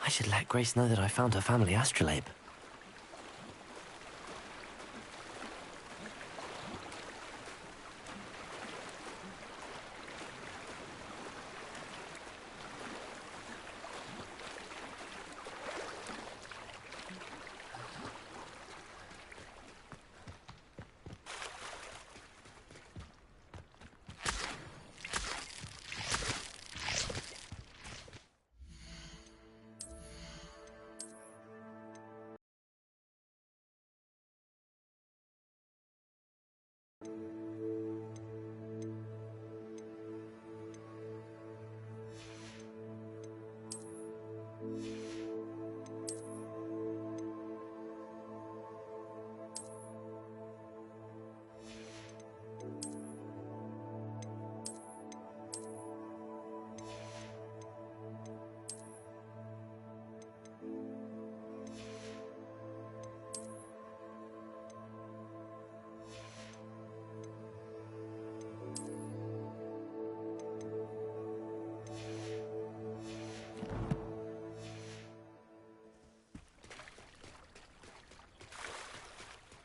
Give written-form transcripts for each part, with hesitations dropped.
I should let Grace know that I found her family astrolabe.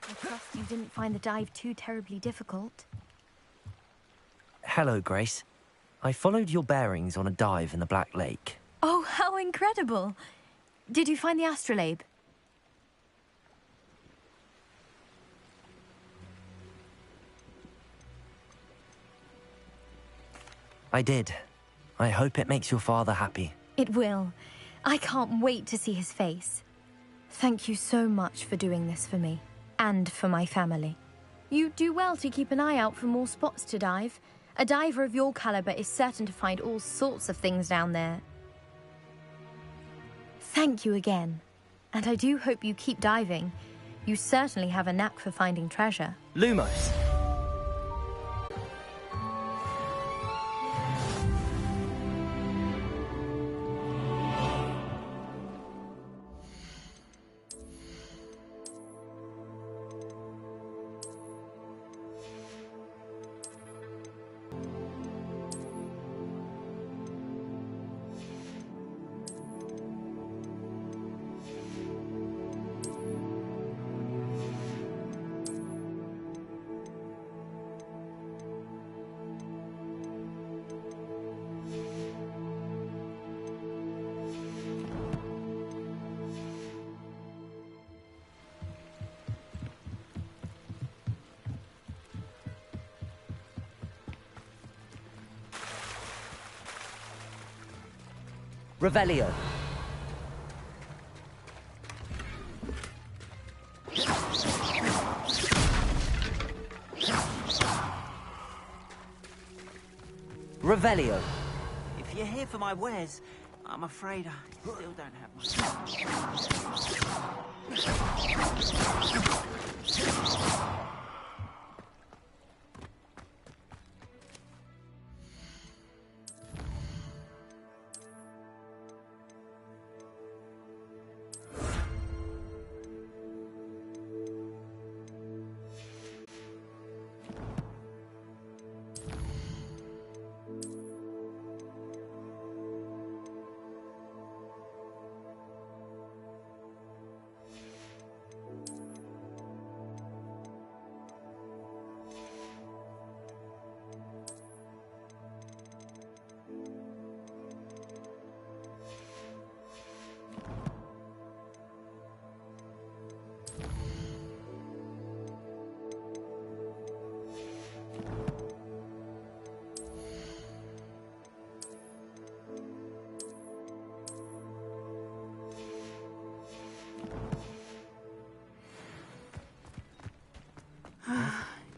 I trust you didn't find the dive too terribly difficult. Hello, Grace. I followed your bearings on a dive in the Black Lake. Oh, how incredible! Did you find the astrolabe? I did. I hope it makes your father happy. It will. I can't wait to see his face. Thank you so much for doing this for me. And for my family. You do well to keep an eye out for more spots to dive. A diver of your caliber is certain to find all sorts of things down there. Thank you again. And I do hope you keep diving. You certainly have a knack for finding treasure. Lumos! Revelio. Revelio. If you're here for my wares, I'm afraid I still don't have much.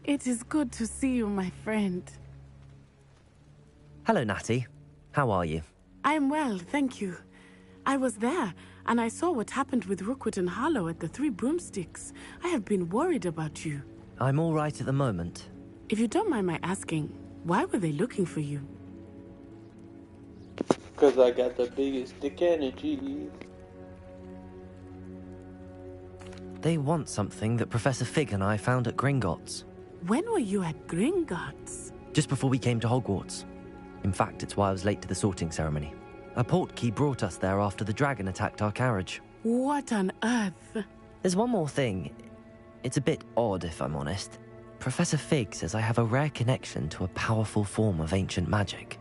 It is good to see you, my friend. Hello, Natty. How are you? I am well, thank you. I was there, and I saw what happened with Rookwood and Harlow at the Three Broomsticks. I have been worried about you. I'm all right at the moment. If you don't mind my asking, why were they looking for you? Because I got the biggest dick energy. They want something that Professor Fig and I found at Gringotts. When were you at Gringotts? Just before we came to Hogwarts. In fact, it's why I was late to the sorting ceremony. A portkey brought us there after the dragon attacked our carriage. What on earth? There's one more thing. It's a bit odd, if I'm honest. Professor Fig says I have a rare connection to a powerful form of ancient magic.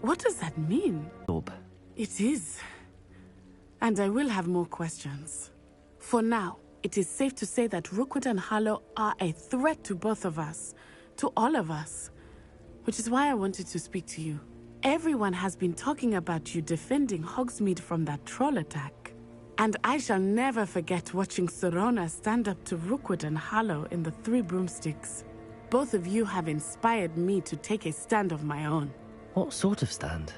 What does that mean? Orb. It is. And I will have more questions. For now, it is safe to say that Rookwood and Harlow are a threat to both of us. To all of us. Which is why I wanted to speak to you. Everyone has been talking about you defending Hogsmeade from that troll attack. And I shall never forget watching Serona stand up to Rookwood and Harlow in the Three Broomsticks. Both of you have inspired me to take a stand of my own. What sort of stand?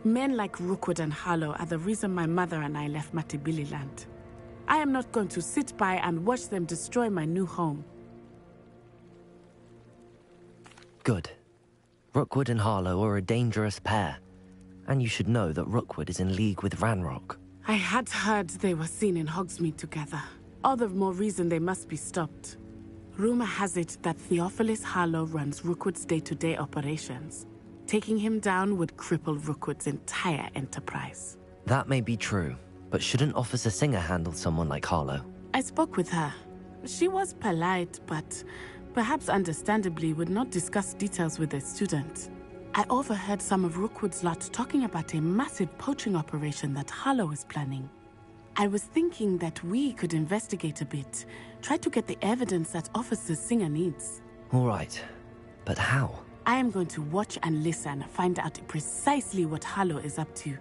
Men like Rookwood and Harlow are the reason my mother and I left Matibili-land. I am not going to sit by and watch them destroy my new home. Good. Rookwood and Harlow are a dangerous pair. And you should know that Rookwood is in league with Ranrock. I had heard they were seen in Hogsmeade together. All the more reason they must be stopped. Rumor has it that Theophilus Harlow runs Rookwood's day-to-day operations. Taking him down would cripple Rookwood's entire enterprise. That may be true, but shouldn't Officer Singer handle someone like Harlow? I spoke with her. She was polite, but perhaps understandably would not discuss details with a student. I overheard some of Rookwood's lot talking about a massive poaching operation that Harlow is planning. I was thinking that we could investigate a bit, try to get the evidence that Officer Singer needs. All right, but how? I am going to watch and listen, find out precisely what Harlow is up to.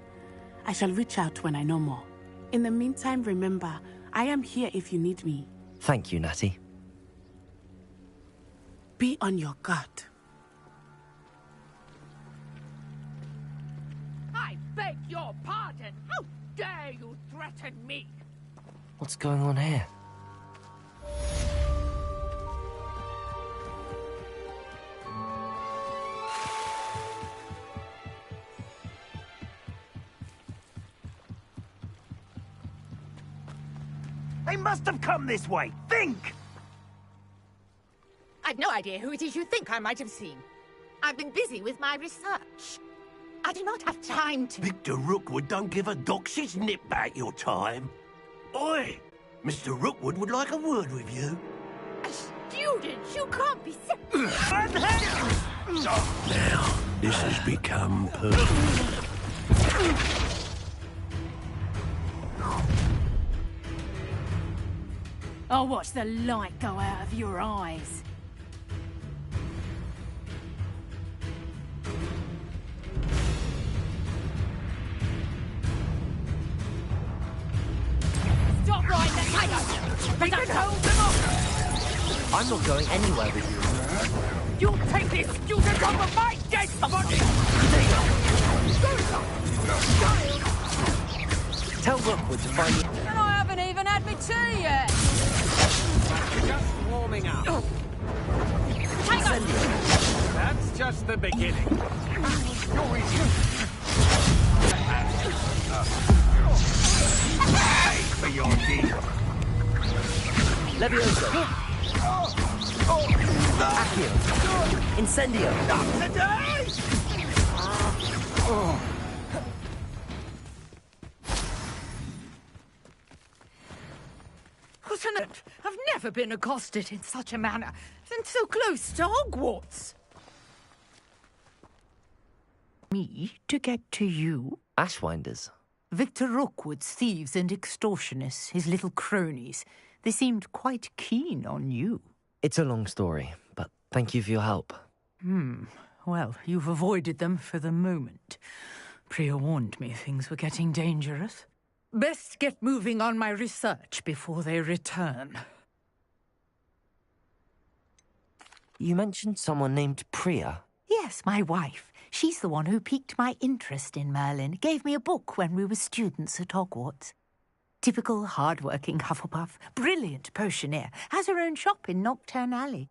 I shall reach out when I know more. In the meantime, remember, I am here if you need me. Thank you, Natty. Be on your guard. I beg your pardon! How dare you threaten me? What's going on here? They must have come this way. Think! I've no idea who it is you think I might have seen. I've been busy with my research. I do not have time to... Victor Rookwood don't give a doxy's nip back your time. Oi! Mr. Rookwood would like a word with you. A student? You can't be serious. Now, this has become personal. I'll watch the light go out of your eyes. Stop riding the tiger! But don't hold them off! I'm not going anywhere with you. You'll take this student off of my dead body! Tell Rookwood to find you. And I haven't even had my tea yet! Just warming up. That's just the beginning. You're easy. Pay for your deed. Levioso. Accio. Incendio. Not today! Lieutenant, I've never been accosted in such a manner, and so close to Hogwarts. Me to get to you? Ashwinders. Victor Rookwood's thieves and extortionists, his little cronies. They seemed quite keen on you. It's a long story, but thank you for your help. Well, you've avoided them for the moment. Priya warned me things were getting dangerous. Best get moving on my research before they return. You mentioned someone named Priya. Yes, my wife. She's the one who piqued my interest in Merlin. Gave me a book when we were students at Hogwarts. Typical hard-working Hufflepuff. Brilliant potioneer. Has her own shop in Nocturne Alley.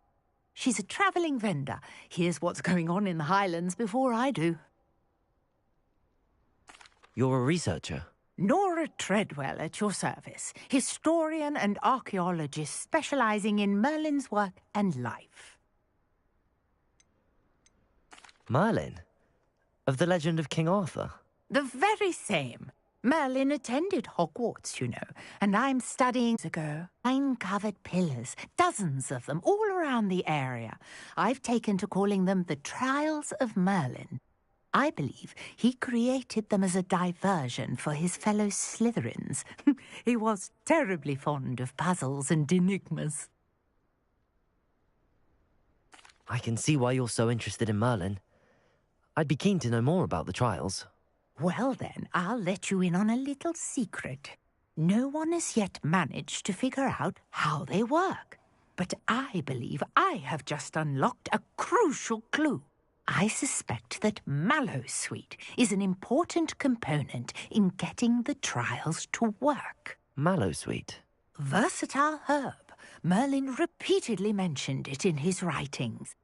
She's a travelling vendor. Hears what's going on in the Highlands before I do. You're a researcher? Nora Treadwell at your service. Historian and archaeologist specialising in Merlin's work and life. Merlin? Of the legend of King Arthur? The very same. Merlin attended Hogwarts, you know, and I'm studying ago. Vine-covered pillars, dozens of them, all around the area. I've taken to calling them the Trials of Merlin. I believe he created them as a diversion for his fellow Slytherins. He was terribly fond of puzzles and enigmas. I can see why you're so interested in Merlin. I'd be keen to know more about the trials. Well then, I'll let you in on a little secret. No one has yet managed to figure out how they work. But I believe I have just unlocked a crucial clue. I suspect that Mallowsweet is an important component in getting the trials to work. Mallowsweet? Versatile herb. Merlin repeatedly mentioned it in his writings.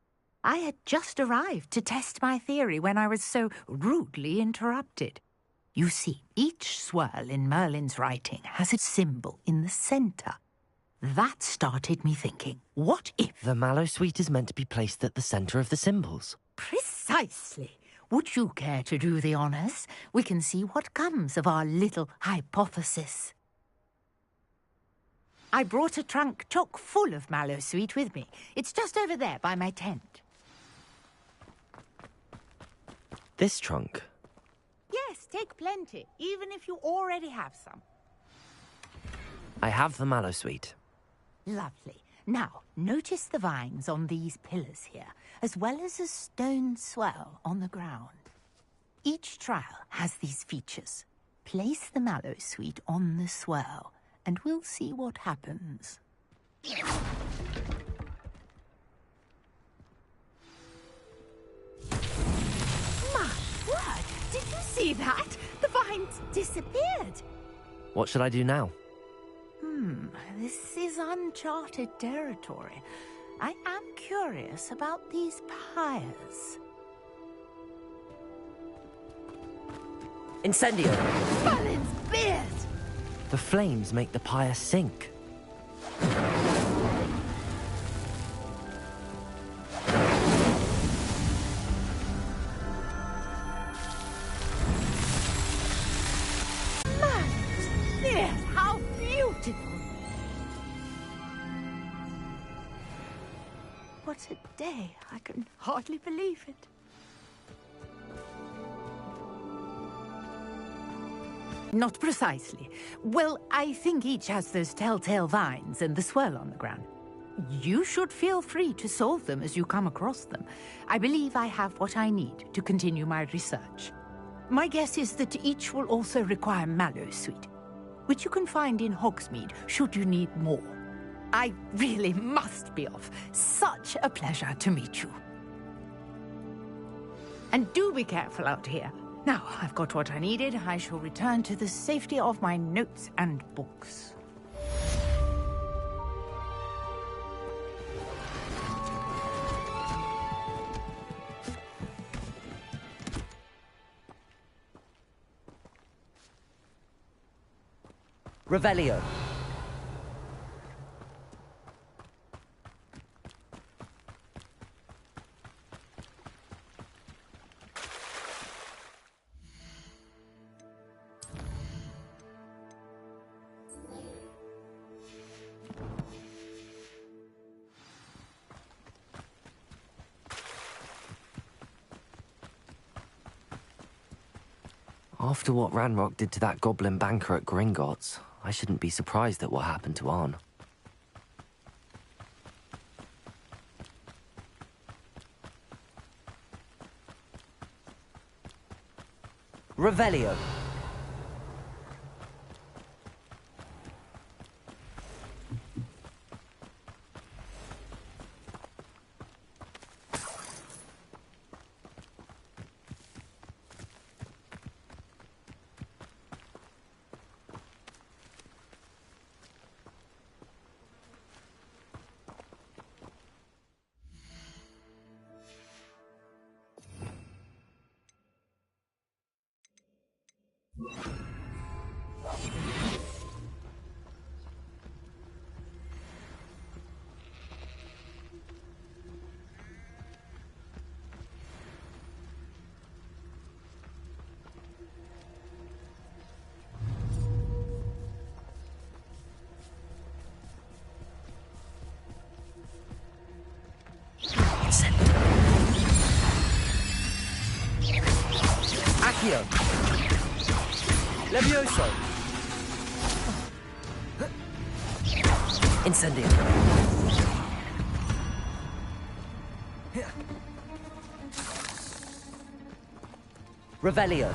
I had just arrived to test my theory when I was so rudely interrupted. You see, each swirl in Merlin's writing has a symbol in the centre. That started me thinking, what if... The Mallowsweet is meant to be placed at the centre of the symbols. Precisely. Would you care to do the honours? We can see what comes of our little hypothesis. I brought a trunk chock full of Mallowsweet with me. It's just over there by my tent. This trunk? Yes, take plenty, even if you already have some. I have the Mallowsweet. Lovely. Now, notice the vines on these pillars here, as well as a stone swell on the ground. Each trial has these features. Place the Mallowsweet on the swirl, and we'll see what happens. My word! Did you see that? The vines disappeared. What should I do now? This is uncharted territory. I am curious about these pyres. Incendio! Merlin's beard! The flames make the pyre sink. Merlin's beard! How beautiful! What a day! I can hardly believe it. Not precisely. Well, I think each has those telltale vines and the swirl on the ground. You should feel free to solve them as you come across them. I believe I have what I need to continue my research. My guess is that each will also require Mallowsweet, which you can find in Hogsmeade should you need more. I really must be off. Such a pleasure to meet you. And do be careful out here. Now, I've got what I needed. I shall return to the safety of my notes and books. Revelio. After what Ranrock did to that goblin banker at Gringotts, I shouldn't be surprised at what happened to Arn. Revelio. Accio! Levioso! Incendio! Revelio!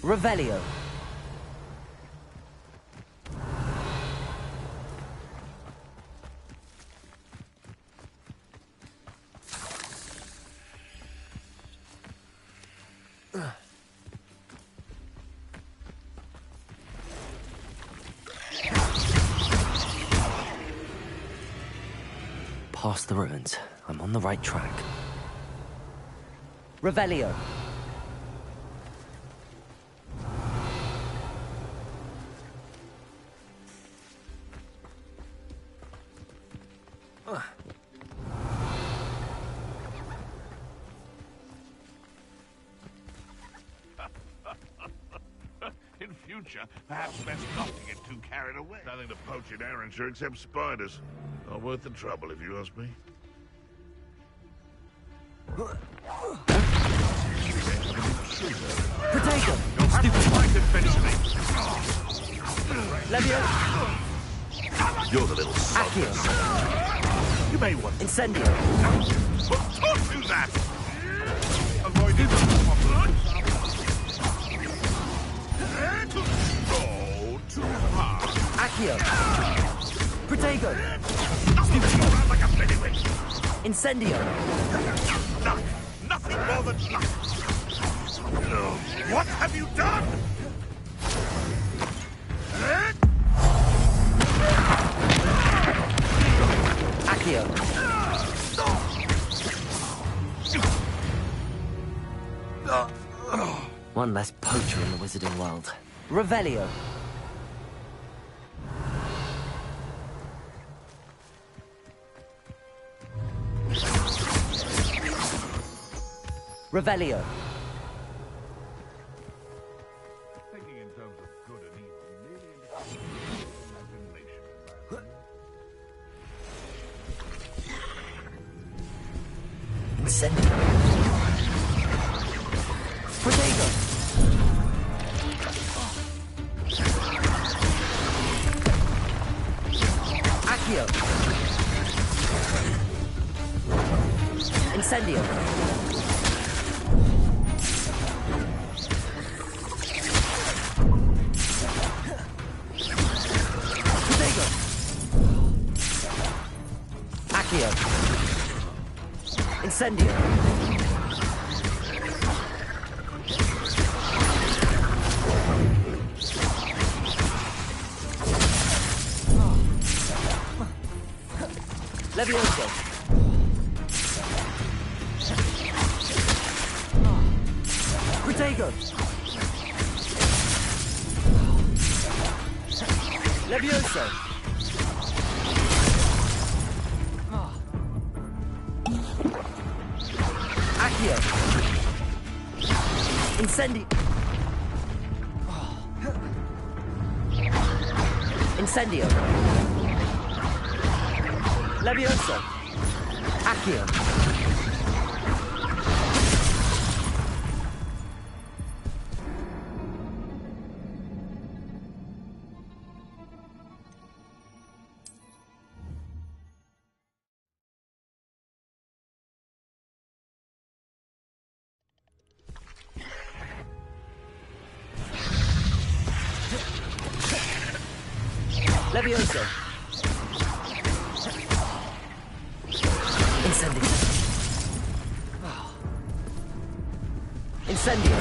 Revelio. Past the ruins. I'm on the right track. Revelio. In future, perhaps best not to get too carried away. Nothing to poach in Arrowshire except spiders. Not worth the trouble, if you ask me. Potato! You'll have to fight and finish me. Levio! You're the little sod. Accio! You may want to... Incendio! Don't do that! Avoid it. Go too far. Accio! Protego! Around like a pennyweight. Incendio! Luck. Nothing more than luck. What have you done? Accio! One less poacher in the wizarding world. Revelio! Revelio! Thinking in terms of good and evil, merely imagination. Incendio! Protego! Accio! Incendio! Protego! Accio! Incendio! Levioso! Protego! Levioso! Accio! Incendi! Incendio! Levioso! Accio! Levioso! Incendio! Incendio!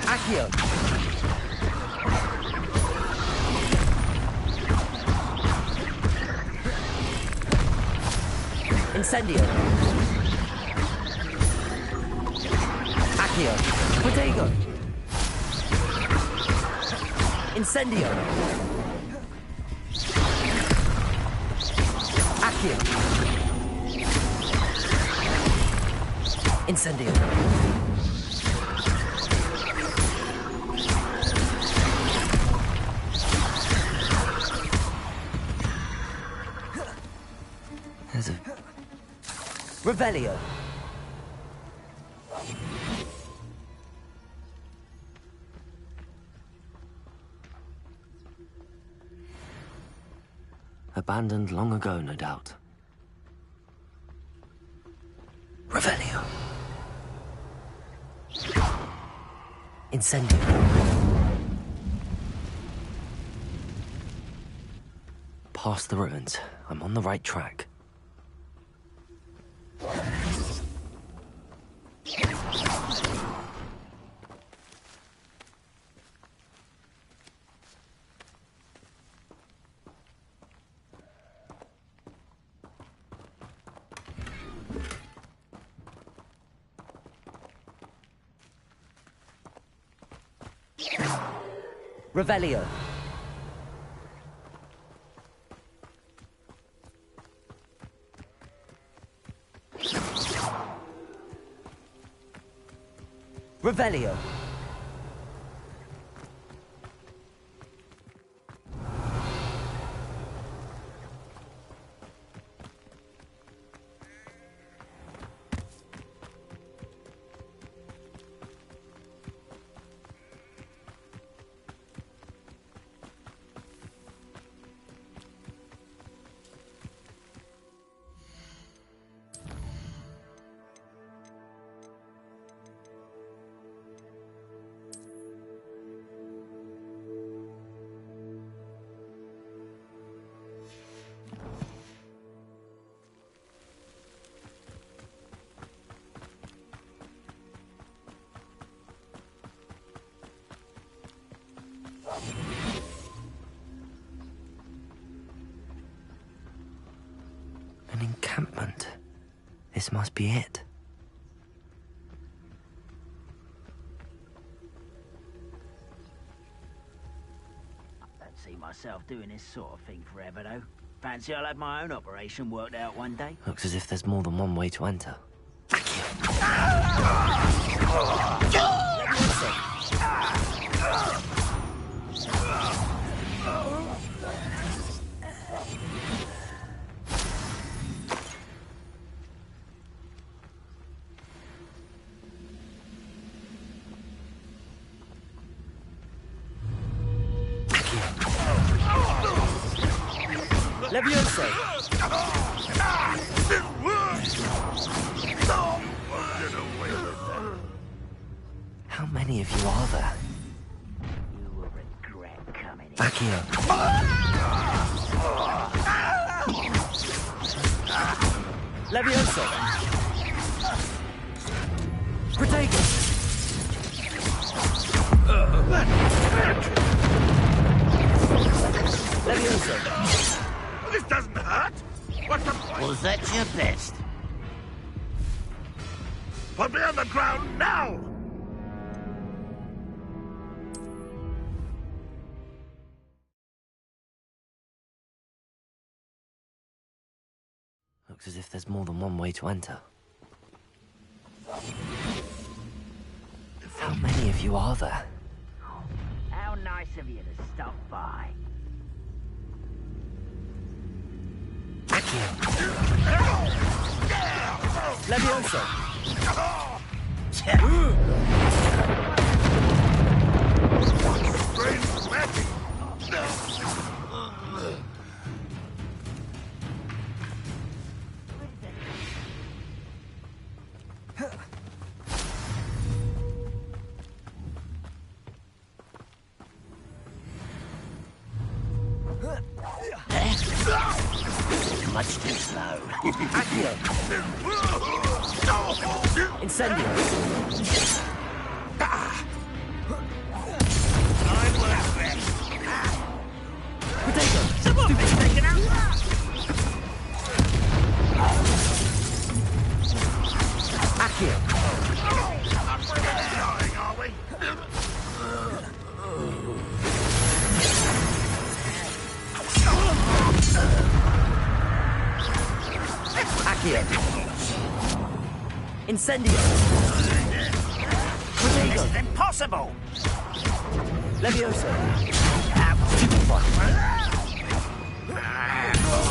Accio! Incendio. Accio. Protego. Incendio. Accio. Incendio. There's a... Revelio. Abandoned long ago, no doubt. Revelio. Incendio. Past the ruins. I'm on the right track. Revelio. Revelio. An encampment. This must be it. I don't see myself doing this sort of thing forever, though. Fancy I'll have my own operation worked out one day. Looks as if there's more than one way to enter. Levioso! How many of you are there? You will regret coming in. Accio. Levioso! Protego! Levioso! This doesn't hurt. What's the point? Was that your best? Put me on the ground now! Looks as if there's more than one way to enter. How many of you are there? How nice of you to stop by. Levioso! Strange magic! Much too slow. Accio! Incendio! Potato! Someone been taken out! Accio. Incendio. This is impossible! Levioso.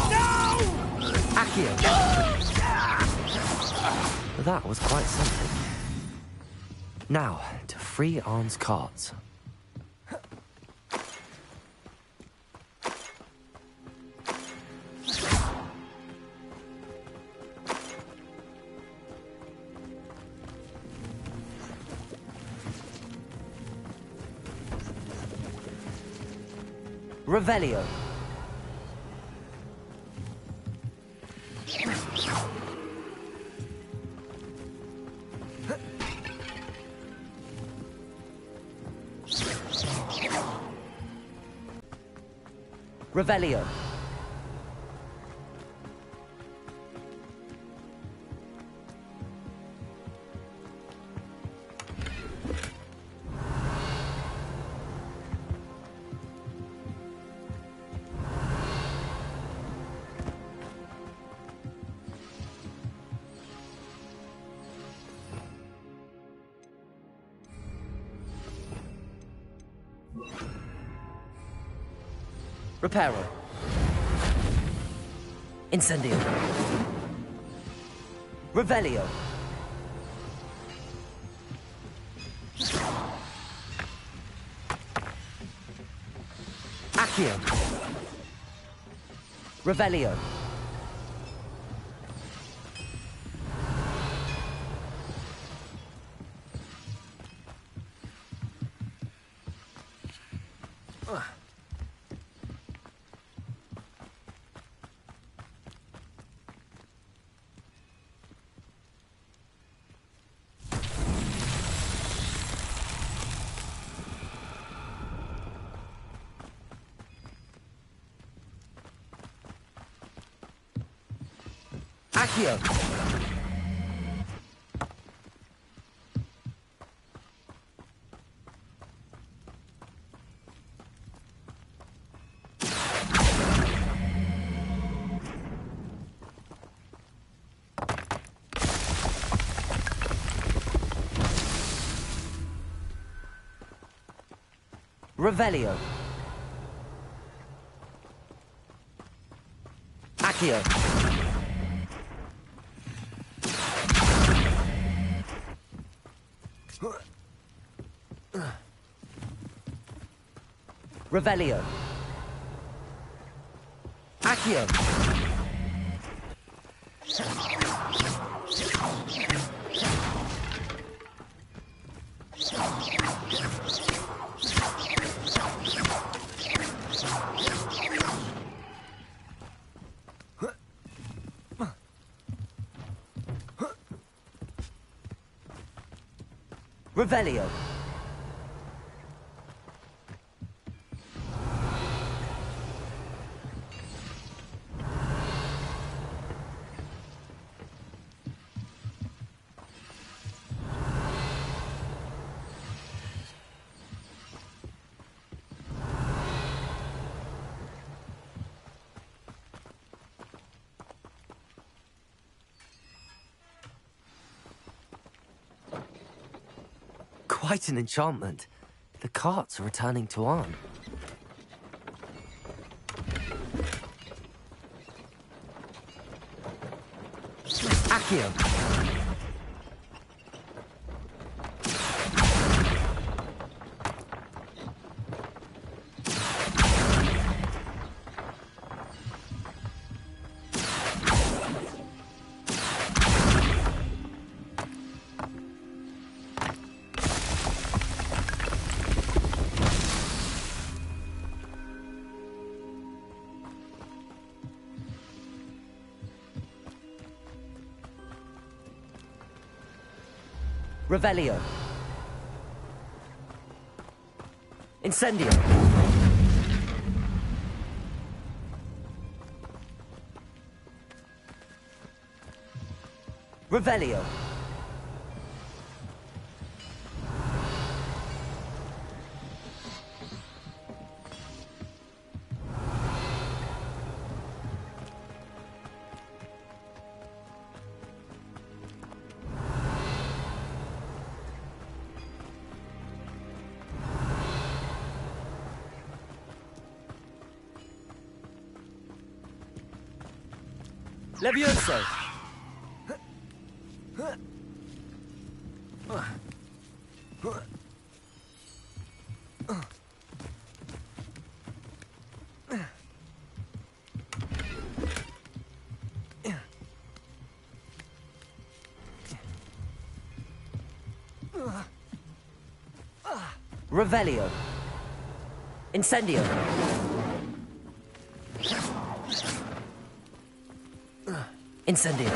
No! Accio. That was quite something. Now, to free Arn's cards. Revelio. Revelio. Reparo. Incendio. Revelio. Accio. Revelio. Accio. Revelio. Accio. Revelio. Accio. Revelio. Quite an enchantment. The carts are returning to Arn. Accio. Revelio. Incendio. Revelio. Levioso! Revelio. Incendio. Incendio.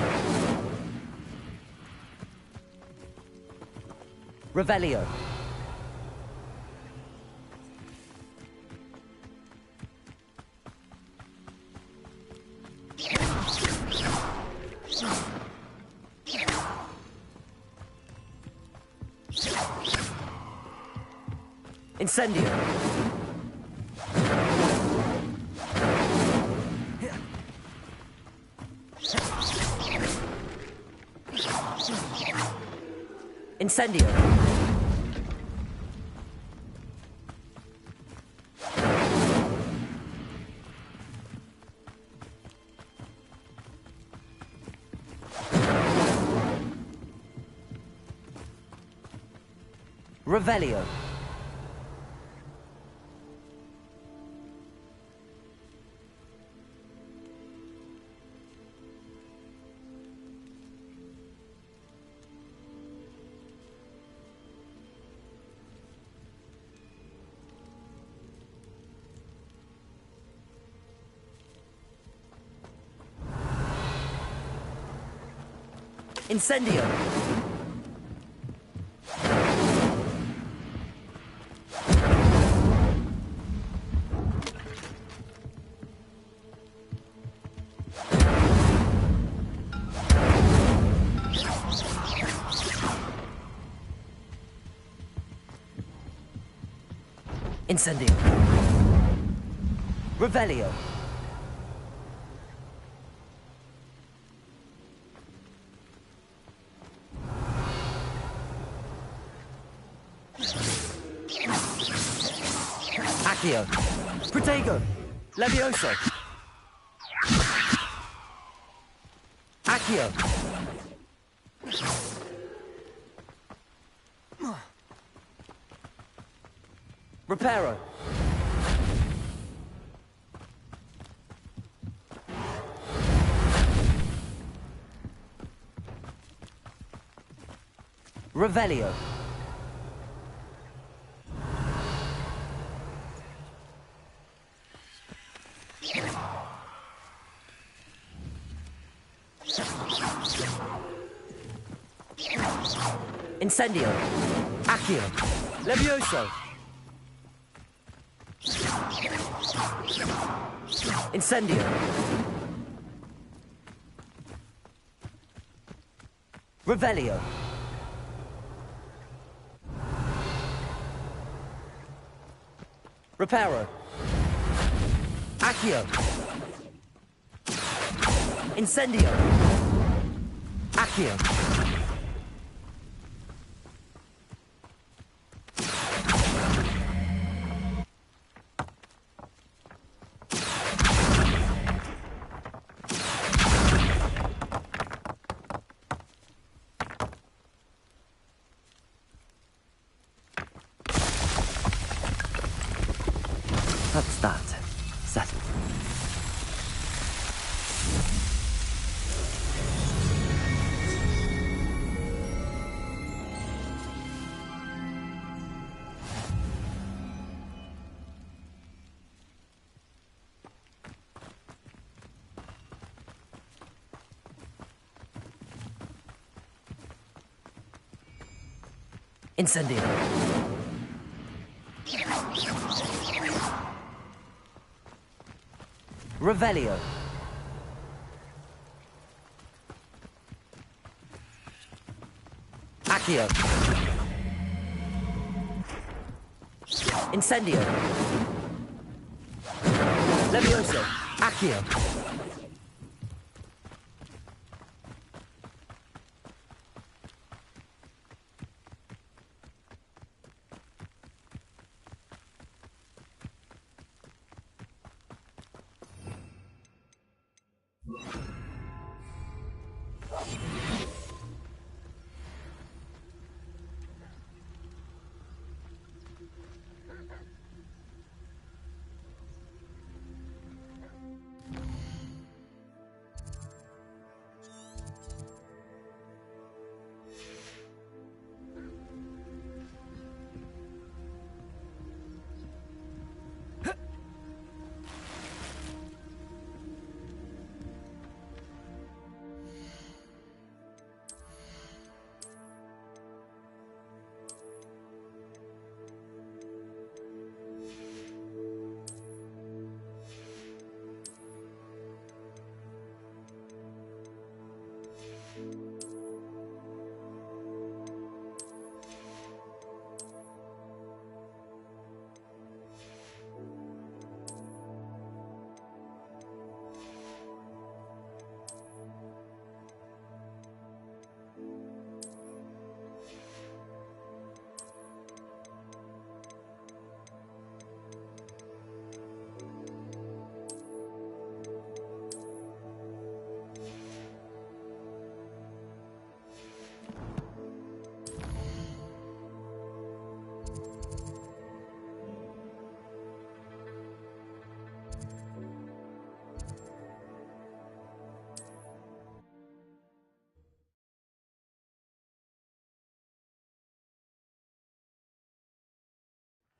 Revelio. Incendio. Incendio. Revelio. Incendio. Incendio. Revelio. Accio. Protego. Levioso. Accio. Reparo. Revelio. Incendio. Accio. Levioso. Incendio. Revelio. Reparo. Accio. Incendio. Accio. That's that. Settled. Incendio. Revelio. Accio. Incendio. Levioso. Accio.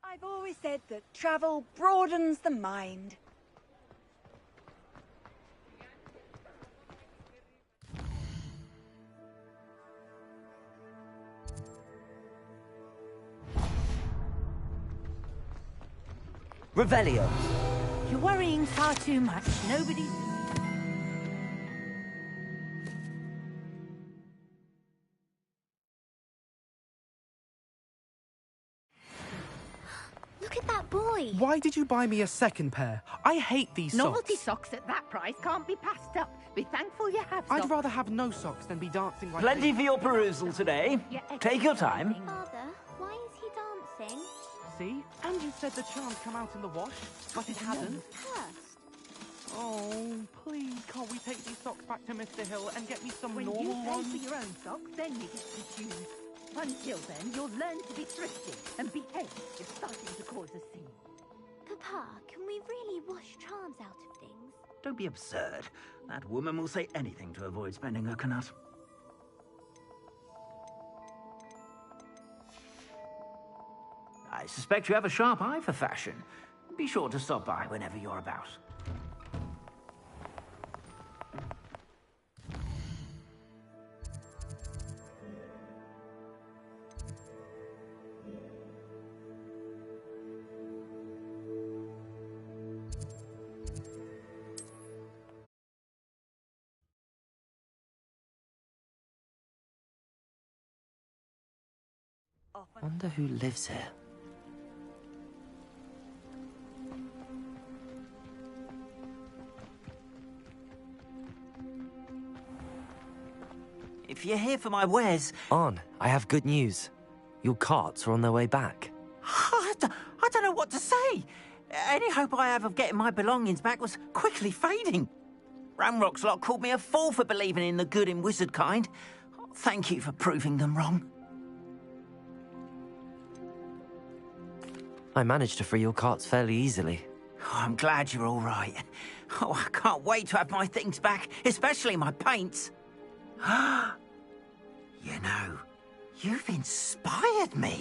I've always said that travel broadens the mind. Revelio. You're worrying far too much. Nobody's... Look at that boy. Why did you buy me a second pair? I hate these socks. Novelty socks at that price can't be passed up. Be thankful you have socks. I'd rather have no socks than be dancing like Plenty this. for your perusal today. Take your time. Father, why is he dancing? See? And you said the charms come out in the wash, but it hasn't. First. Oh, please, can't we take these socks back to Mr. Hill and get me some When normal you pay ones? for your own socks, then you get to choose. Until then, you'll learn to be thrifty and behave if starting to cause a scene. Papa, can we really wash charms out of things? Don't be absurd. That woman will say anything to avoid spending her knut. I suspect you have a sharp eye for fashion. Be sure to stop by whenever you're about. Wonder who lives here. If you're here for my wares... On, I have good news. Your carts are on their way back. I don't know what to say. Any hope I have of getting my belongings back was quickly fading. Ramrock's lot called me a fool for believing in the good in wizard kind. Thank you for proving them wrong. I managed to free your carts fairly easily. Oh, I'm glad you're all right. Oh, I can't wait to have my things back, especially my paints. You know, you've inspired me.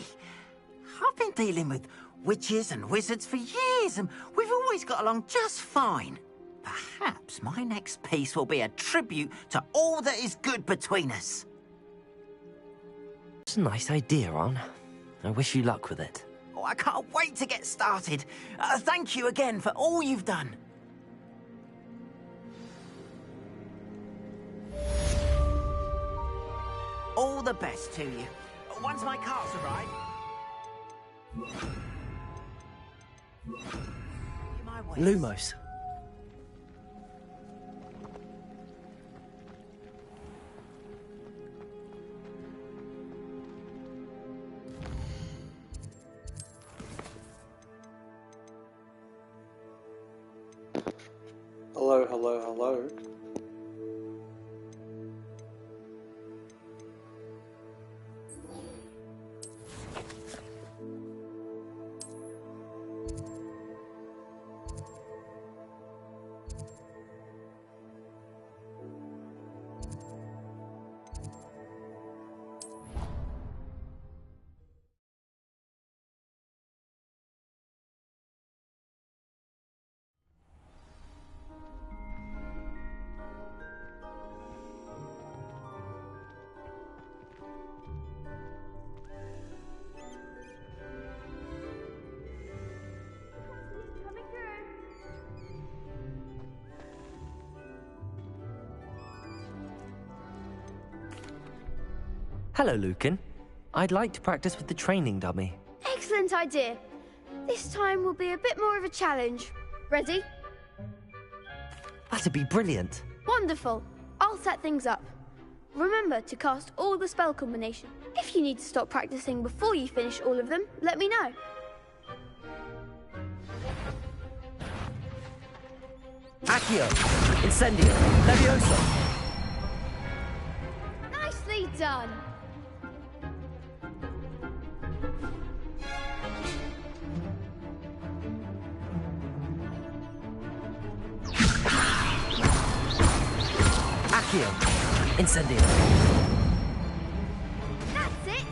I've been dealing with witches and wizards for years, and we've always got along just fine. Perhaps my next piece will be a tribute to all that is good between us. It's a nice idea, Ron. I wish you luck with it. Oh, I can't wait to get started. Thank you again for all you've done. All the best to you. Once my carts arrive... Lumos. Hello, hello, hello. Hello, Lucan. I'd like to practice with the training dummy. Excellent idea. This time will be a bit more of a challenge. Ready? That'd be brilliant. Wonderful. I'll set things up. Remember to cast all the spell combinations. If you need to stop practicing before you finish all of them, let me know. Accio, Incendio, Levioso. Nicely done. Accio, Incendio. That's it.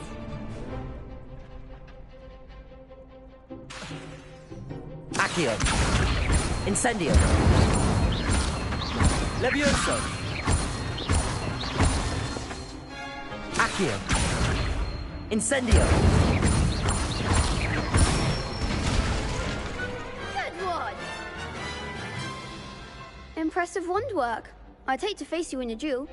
Accio. Incendio. Levioso. Accio. Incendio. Good one. Impressive wand work. I'd hate to face you in a duel.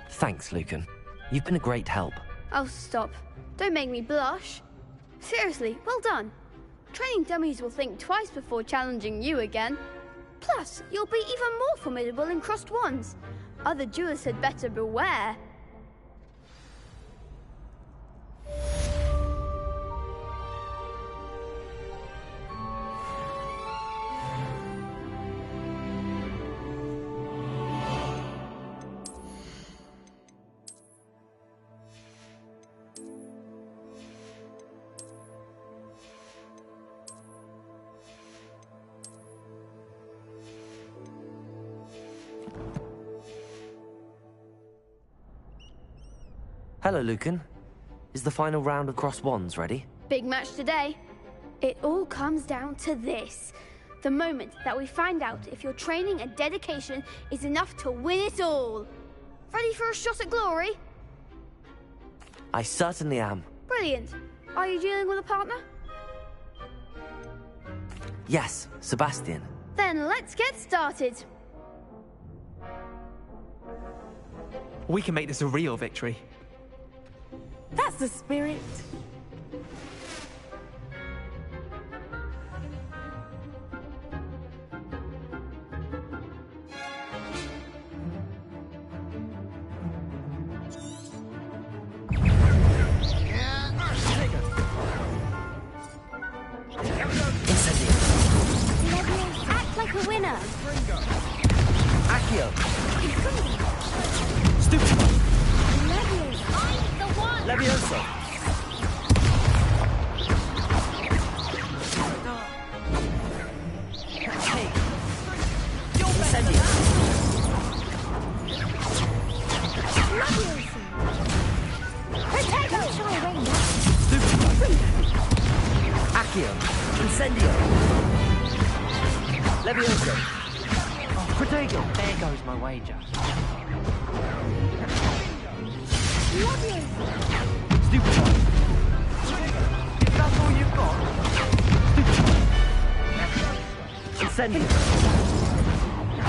Thanks, Lucan. You've been a great help. Oh, stop. Don't make me blush. Seriously, well done. Training dummies will think twice before challenging you again. Plus, you'll be even more formidable in crossed wands. Other duelists had better beware. Hello, Lucan. Is the final round of cross wands ready? Big match today. It all comes down to this. The moment that we find out if your training and dedication is enough to win it all. Ready for a shot at glory? I certainly am. Brilliant. Are you dealing with a partner? Yes, Sebastian. Then let's get started. We can make this a real victory. That's the spirit. Act like a winner. Accio. Levioso. Hey. Incendio. Potato! Accio. Incendio. Levioso. Oh, Protego. There goes my wager. Stupefy. If that's all you've got. Incendio.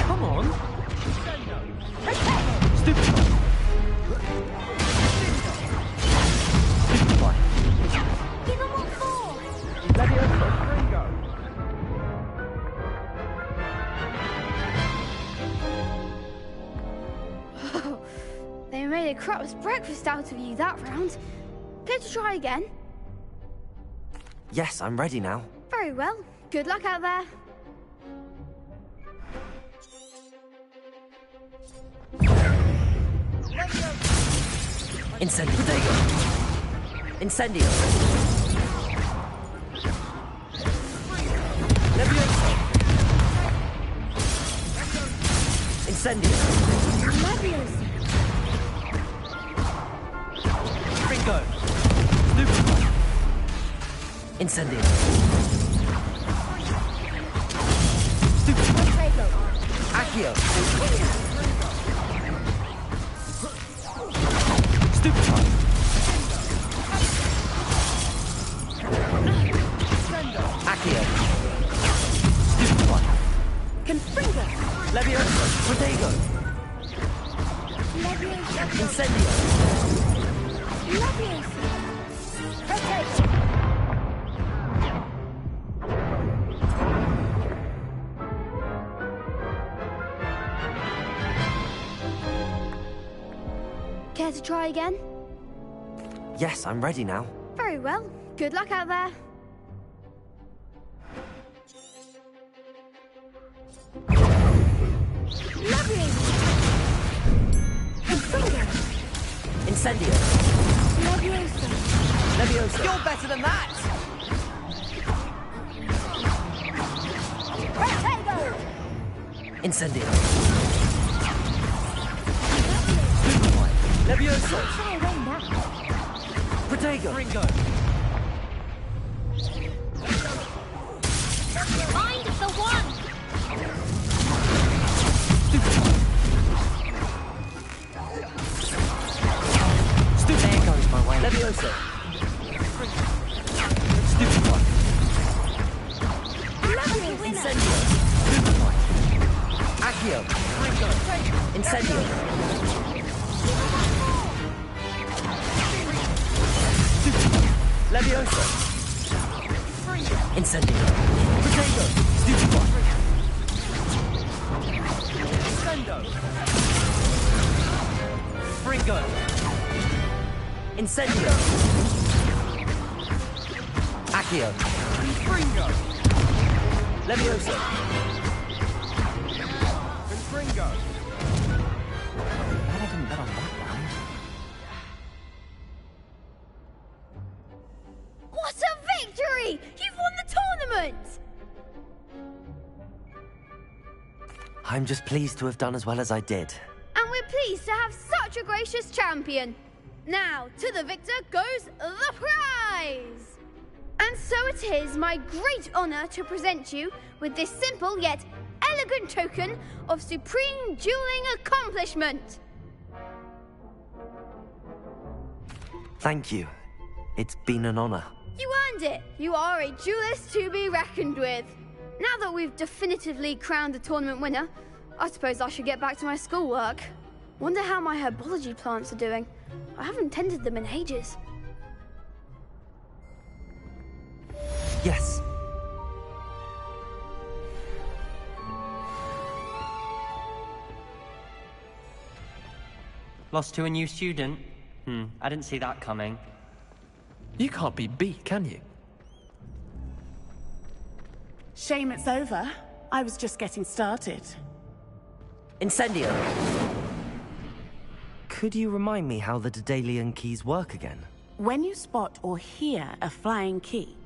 Come on. Stupefy. Stupefy. Give him what for? Levioso. They made a crap's breakfast out of you that round. Care to try again? Yes, I'm ready now. Very well. Good luck out there. Incendio. Incendio. Levioso. Incendio. Levioso. Ringo. Stupefy. Incendio. Stupefy. Accio. Stupefy. Accio. Stupefy. Confringo. Levioso. Protego. Levioso. Incendio. Levioso. Potato. Care to try again? Yes, I'm ready now. Very well. Good luck out there. Incendio. Levioso. Levioso. You're better than that! Potato. Incendio. Stupefy. Levioso. Try away now. Protego. Protego! Ringo! Find the one! There goes my way. Levioso! Stupid one. Incendio! Accio! Ringo! Incendio! Levioso! Incendio! Protego! Stupid one. Sendo! Ringo! Incendio! Accio! Ringo! Levioso! Ringo! Glad I didn't bet on that one. What a victory! You've won the tournament! I'm just pleased to have done as well as I did. And we're pleased to have such a gracious champion. Now, to the victor goes the prize! And so it is my great honor to present you with this simple yet elegant token of supreme dueling accomplishment. Thank you. It's been an honor. You earned it. You are a duelist to be reckoned with. Now that we've definitively crowned the tournament winner, I suppose I should get back to my schoolwork. Wonder how my herbology plants are doing. I haven't tended them in ages. Yes. Lost to a new student? I didn't see that coming. You can't be beat, can you? Shame it's over. I was just getting started. Incendio! Could you remind me how the Daedalian keys work again? When you spot or hear a flying key,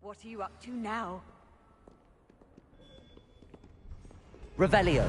What are you up to now? Revelio.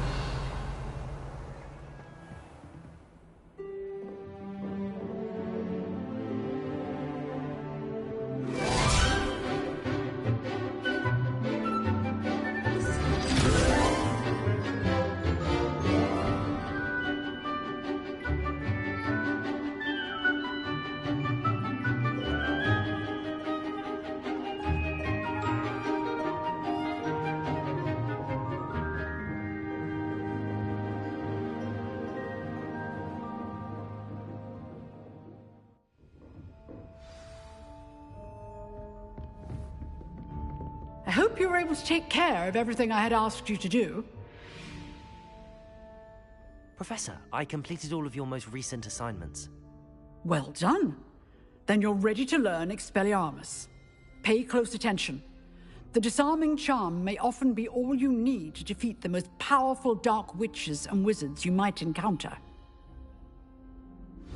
I hope you were able to take care of everything I had asked you to do. Professor, I completed all of your most recent assignments. Well done. Then you're ready to learn Expelliarmus. Pay close attention. The disarming charm may often be all you need to defeat the most powerful dark witches and wizards you might encounter.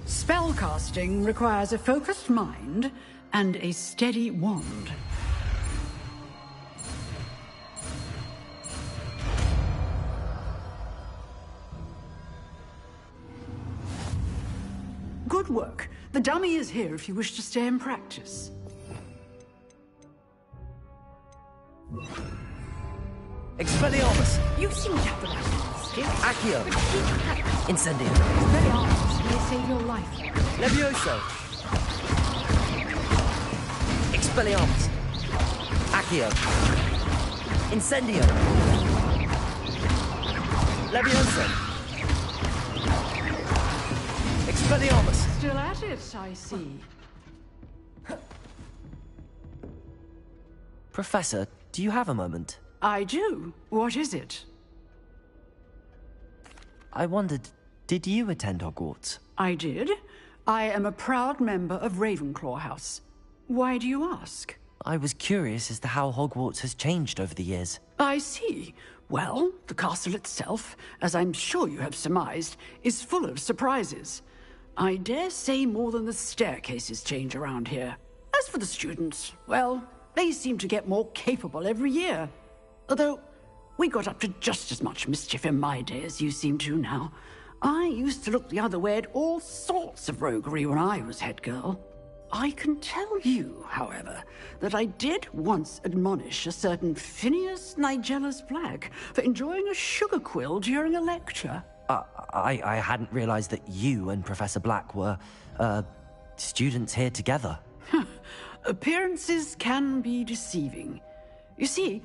Spellcasting requires a focused mind and a steady wand. Good work. The dummy is here if you wish to stay and practice. Expelliarmus! You seem to have the right stick. Accio! Incendio! Expelliarmus may save your life. Levioso! Expelliarmus! Accio! Incendio! Levioso! Expelliarmus! Still at it, I see. Professor, do you have a moment? I do. What is it? I wondered, did you attend Hogwarts? I did. I am a proud member of Ravenclaw House. Why do you ask? I was curious as to how Hogwarts has changed over the years. I see. Well, the castle itself, as I'm sure you have surmised, is full of surprises. I dare say more than the staircases change around here. As for the students, well, they seem to get more capable every year. Although, we got up to just as much mischief in my day as you seem to now. I used to look the other way at all sorts of roguery when I was head girl. I can tell you, however, that I did once admonish a certain Phineas Nigellus Black for enjoying a sugar quill during a lecture. I hadn't realized that you and Professor Black were, students here together. Appearances can be deceiving. You see,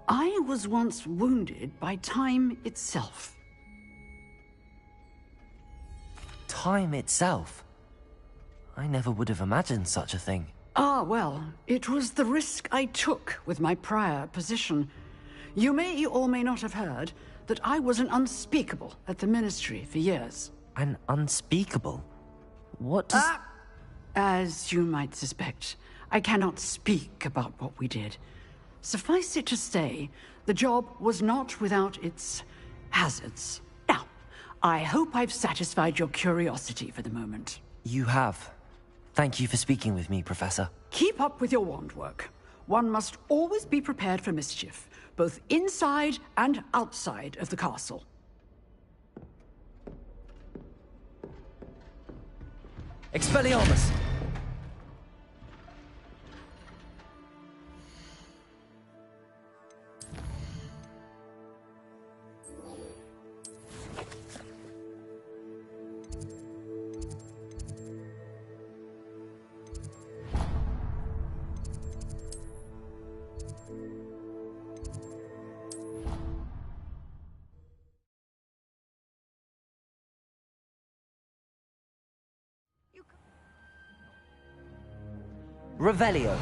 I was once wounded by time itself. Time itself? I never would have imagined such a thing. Ah, well, it was the risk I took with my prior position. You may or may not have heard that I was an unspeakable at the Ministry for years. An unspeakable? What does... As you might suspect, I cannot speak about what we did. Suffice it to say, the job was not without its hazards. Now, I hope I've satisfied your curiosity for the moment. You have. Thank you for speaking with me, Professor. Keep up with your wand work. One must always be prepared for mischief, both inside and outside of the castle. Expelliarmus! Revelio.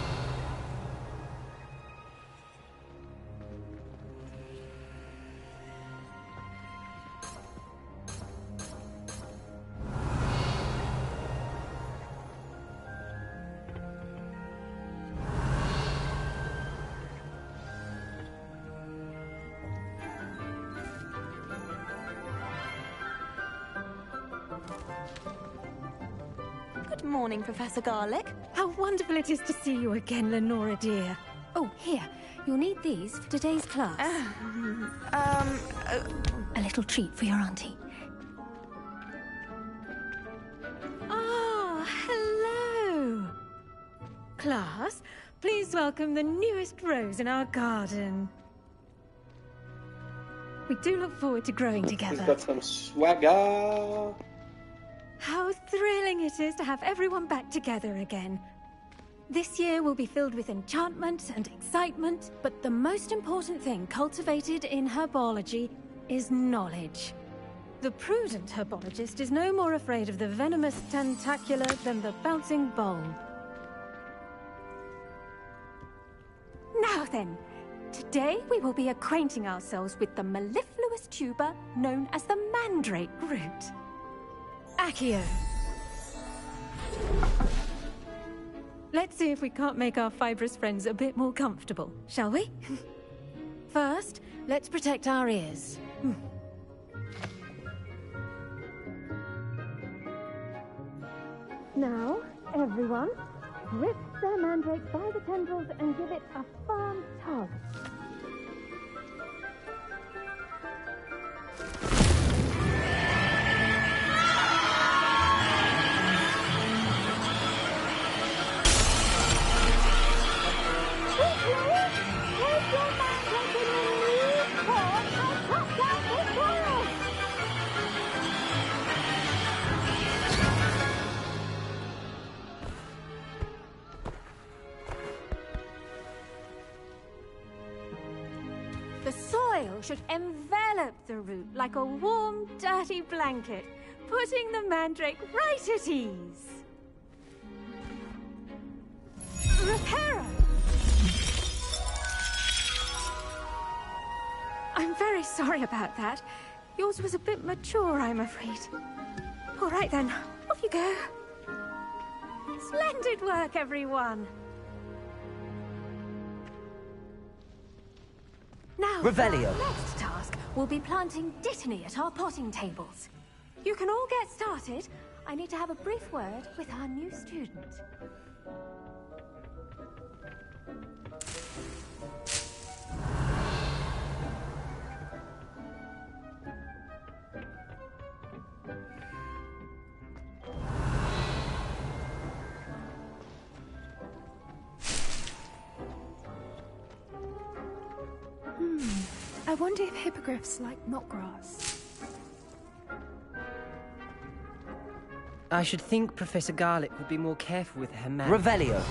Good morning, Professor Garlick. How wonderful it is to see you again, Lenora dear. Oh, here. You'll need these for today's class. A little treat for your auntie. Ah, hello! Class, please welcome the newest rose in our garden. We do look forward to growing together. He's got some swagger. How thrilling it is to have everyone back together again. This year will be filled with enchantment and excitement, but the most important thing cultivated in herbology is knowledge. The prudent herbologist is no more afraid of the venomous tentacular than the bouncing bulb. Now then, today we will be acquainting ourselves with the mellifluous tuber known as the mandrake root. Accio. Let's see if we can't make our fibrous friends a bit more comfortable, shall we? First, let's protect our ears. Now, everyone, grip the mandrake by the tendrils and give it a firm tug. The soil should envelop the root like a warm, dirty blanket, putting the mandrake right at ease. Reparo! I'm very sorry about that. Yours was a bit mature, I'm afraid. All right then, off you go. Splendid work, everyone. Now, Revelio. our next task will be planting Dittany at our potting tables. You can all get started. I need to have a brief word with our new student. I wonder if hippogriffs like knotgrass. I should think Professor Garlick would be more careful with her man. Revelio.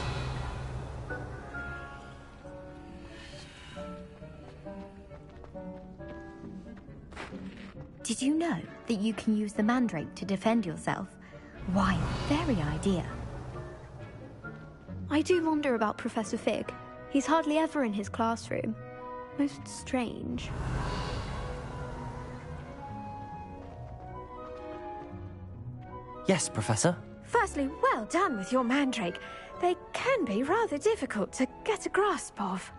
Did you know that you can use the mandrake to defend yourself? Why, very idea. I do wonder about Professor Fig. He's hardly ever in his classroom. Most strange. Yes, Professor. Firstly, well done with your mandrake. They can be rather difficult to get a grasp of.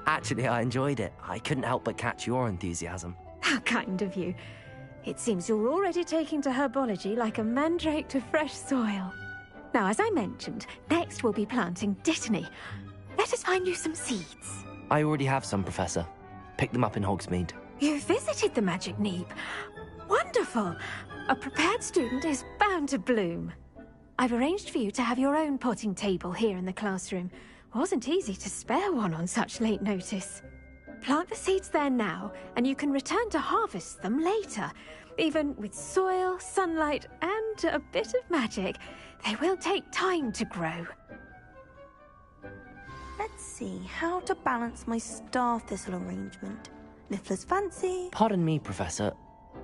Actually, I enjoyed it. I couldn't help but catch your enthusiasm. How kind of you. It seems you're already taking to herbology like a mandrake to fresh soil. Now, as I mentioned, next we'll be planting Dittany. Let us find you some seeds. I already have some, Professor. Picked them up in Hogsmeade. You visited the Magic Neep. Wonderful! A prepared student is bound to bloom. I've arranged for you to have your own potting table here in the classroom. Wasn't easy to spare one on such late notice. Plant the seeds there now, and you can return to harvest them later. Even with soil, sunlight, and a bit of magic, they will take time to grow. Let's see how to balance my star thistle arrangement. Niffler's fancy. Pardon me, Professor.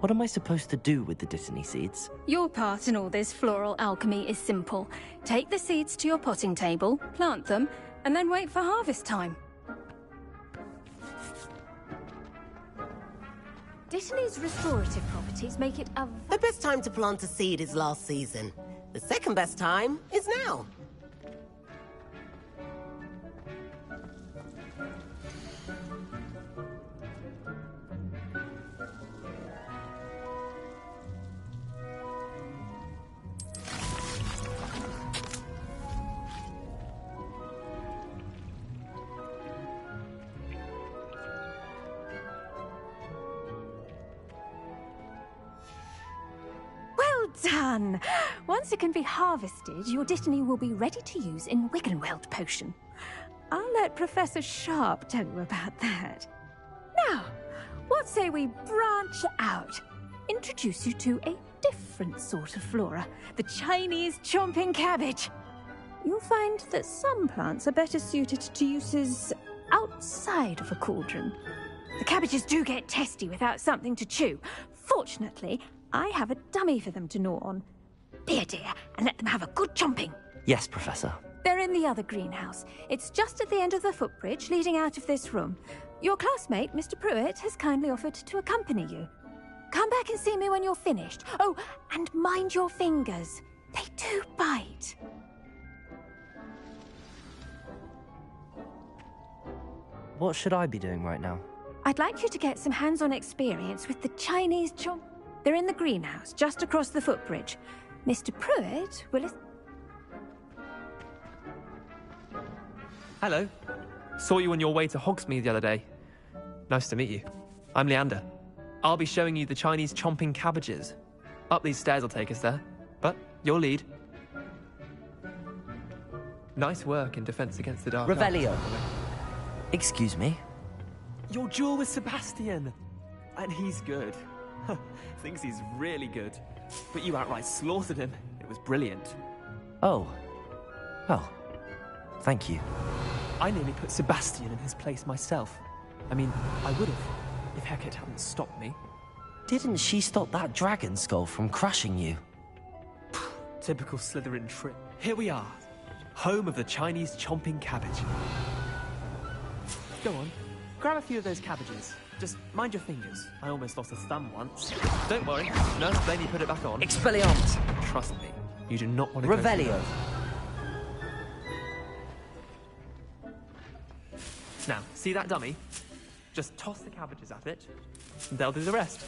What am I supposed to do with the Dittany seeds? Your part in all this floral alchemy is simple. Take the seeds to your potting table, plant them, and then wait for harvest time. Dittany's restorative properties make it a... The best time to plant a seed is last season. The second best time is now. done! Once it can be harvested, your destiny will be ready to use in Wiggenweld potion. I'll let Professor Sharp tell you about that. Now, what say we branch out? Introduce you to a different sort of flora, the Chinese chomping cabbage. You'll find that some plants are better suited to uses outside of a cauldron. The cabbages do get testy without something to chew. Fortunately, I have a dummy for them to gnaw on. Be a dear and let them have a good chomping. Yes, Professor. They're in the other greenhouse. It's just at the end of the footbridge leading out of this room. Your classmate, Mr. Pruitt, has kindly offered to accompany you. Come back and see me when you're finished. Oh, and mind your fingers. They do bite. What should I be doing right now? I'd like you to get some hands-on experience with the Chinese chomp. They're in the greenhouse, just across the footbridge. Mr. Pruitt will... Hello. Saw you on your way to Hogsmeade the other day. Nice to meet you. I'm Leander. I'll be showing you the Chinese chomping cabbages. Up these stairs will take us there, but your lead. Nice work in defense against the dark. Revelio. Excuse me? Your duel with Sebastian. And he's good. Thinks he's really good. But you outright slaughtered him. It was brilliant. Oh. Well, thank you. I nearly put Sebastian in his place myself. I mean, I would have, if Hecate hadn't stopped me. Didn't she stop that dragon skull from crushing you? Typical Slytherin trick. Here we are. Home of the Chinese chomping cabbage. Go on, grab a few of those cabbages. Just mind your fingers. I almost lost a thumb once. Don't worry, no, then you put it back on. Expelliarmus! Trust me, you do not want to Revelio! Now, see that dummy? Just toss the cabbages at it, and they'll do the rest.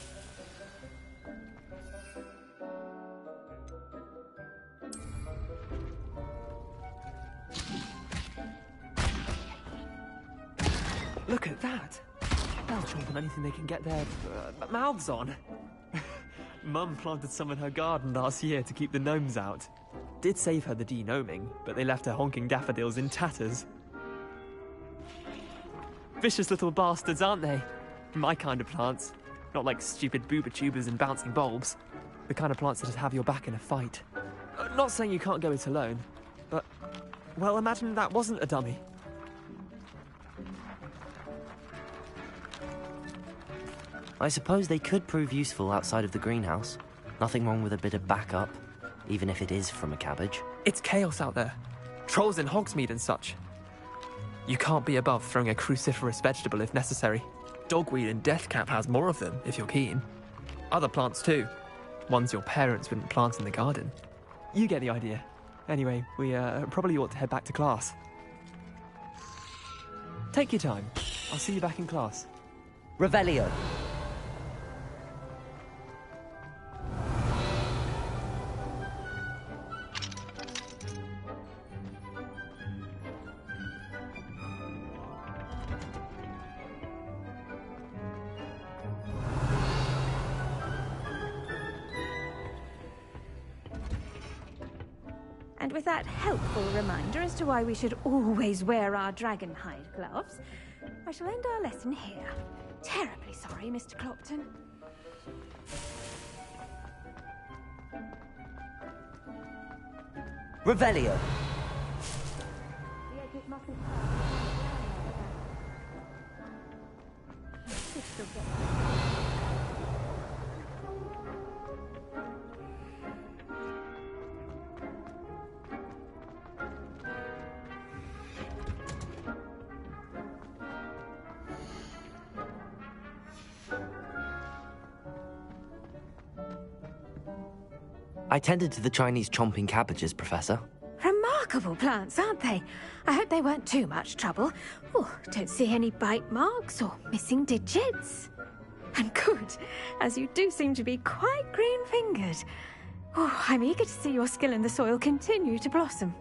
Look at that! They'll chomp on anything they can get their mouths on. Mum planted some in her garden last year to keep the gnomes out. Did save her the de-gnoming, but they left her honking daffodils in tatters. Vicious little bastards, aren't they? My kind of plants. Not like stupid booba tubers and bouncing bulbs. The kind of plants that just have your back in a fight. Not saying you can't go it alone, but... well, imagine that wasn't a dummy. I suppose they could prove useful outside of the greenhouse. Nothing wrong with a bit of backup, even if it is from a cabbage. It's chaos out there. Trolls in Hogsmeade and such. You can't be above throwing a cruciferous vegetable if necessary. Dogweed and deathcap has more of them, if you're keen. Other plants too. Ones your parents wouldn't plant in the garden. You get the idea. Anyway, we probably ought to head back to class. Take your time. I'll see you back in class. Revelio. And with that helpful reminder as to why we should always wear our dragon hide gloves, I shall end our lesson here. Terribly sorry, Mr. Clopton. Revelio. I tended to the Chinese chomping cabbages, Professor. Remarkable plants, aren't they? I hope they weren't too much trouble. Oh, don't see any bite marks or missing digits. And good, as you do seem to be quite green-fingered. Oh, I'm eager to see your skill in the soil continue to blossom.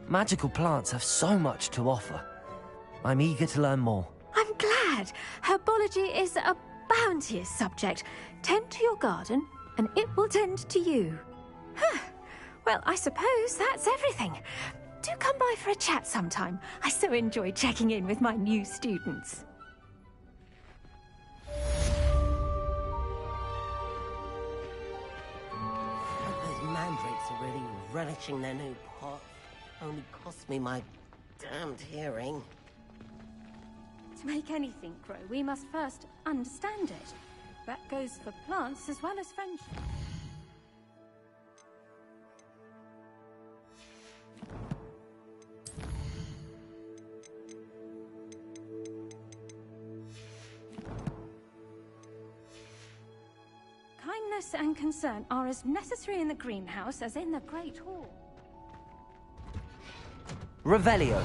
Magical plants have so much to offer. I'm eager to learn more. I'm glad. Herbology is a bounteous subject. Tend to your garden, and it will tend to you. Huh. Well, I suppose that's everything. Do come by for a chat sometime. I so enjoy checking in with my new students. Those mandrakes are really relishing their new pot. Only cost me my damned hearing. To make anything grow, we must first understand it. That goes for plants as well as friendship. Kindness and concern are as necessary in the greenhouse as in the Great Hall. Revelio.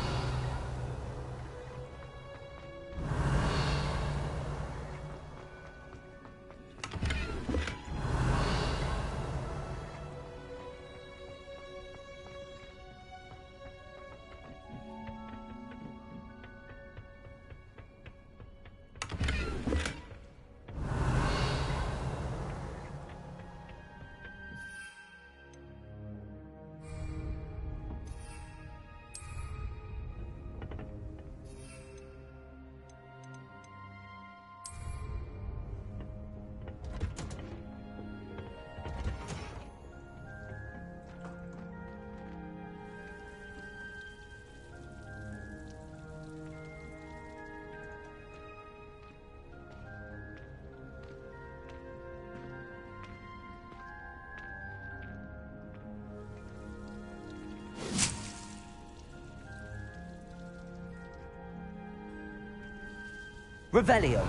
Revelio.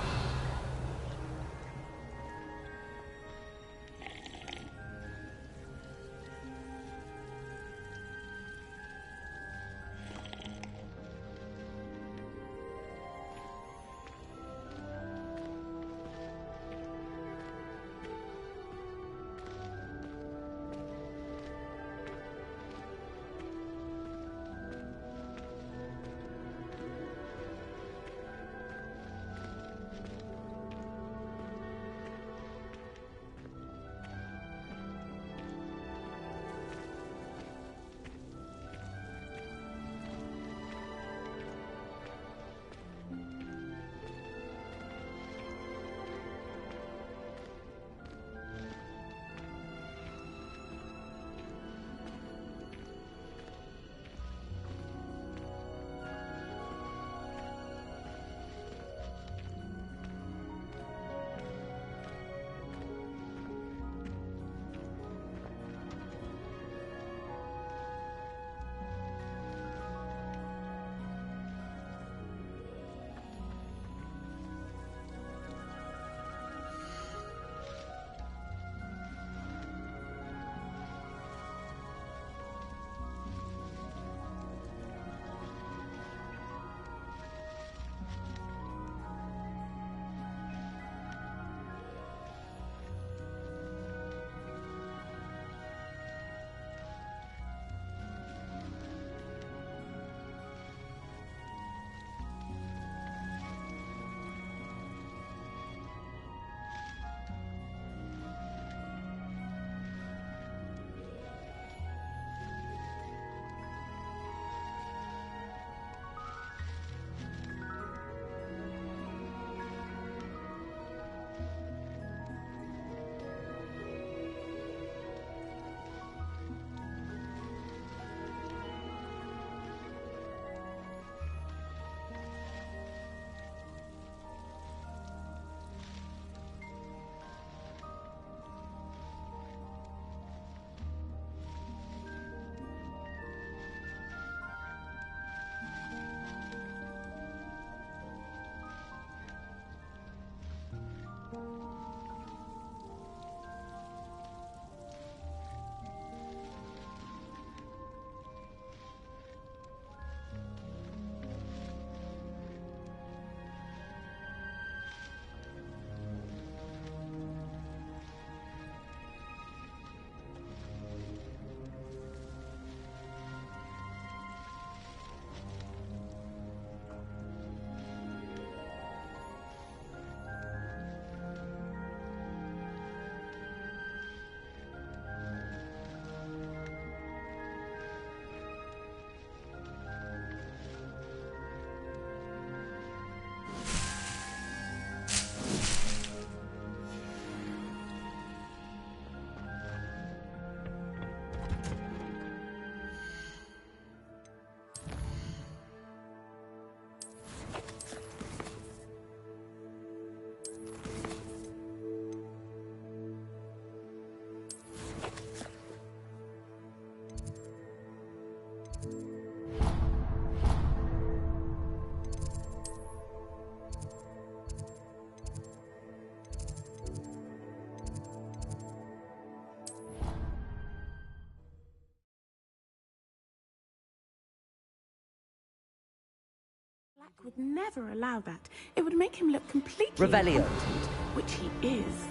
Would never allow that. It would make him look completely Revelio. incompetent, which he is.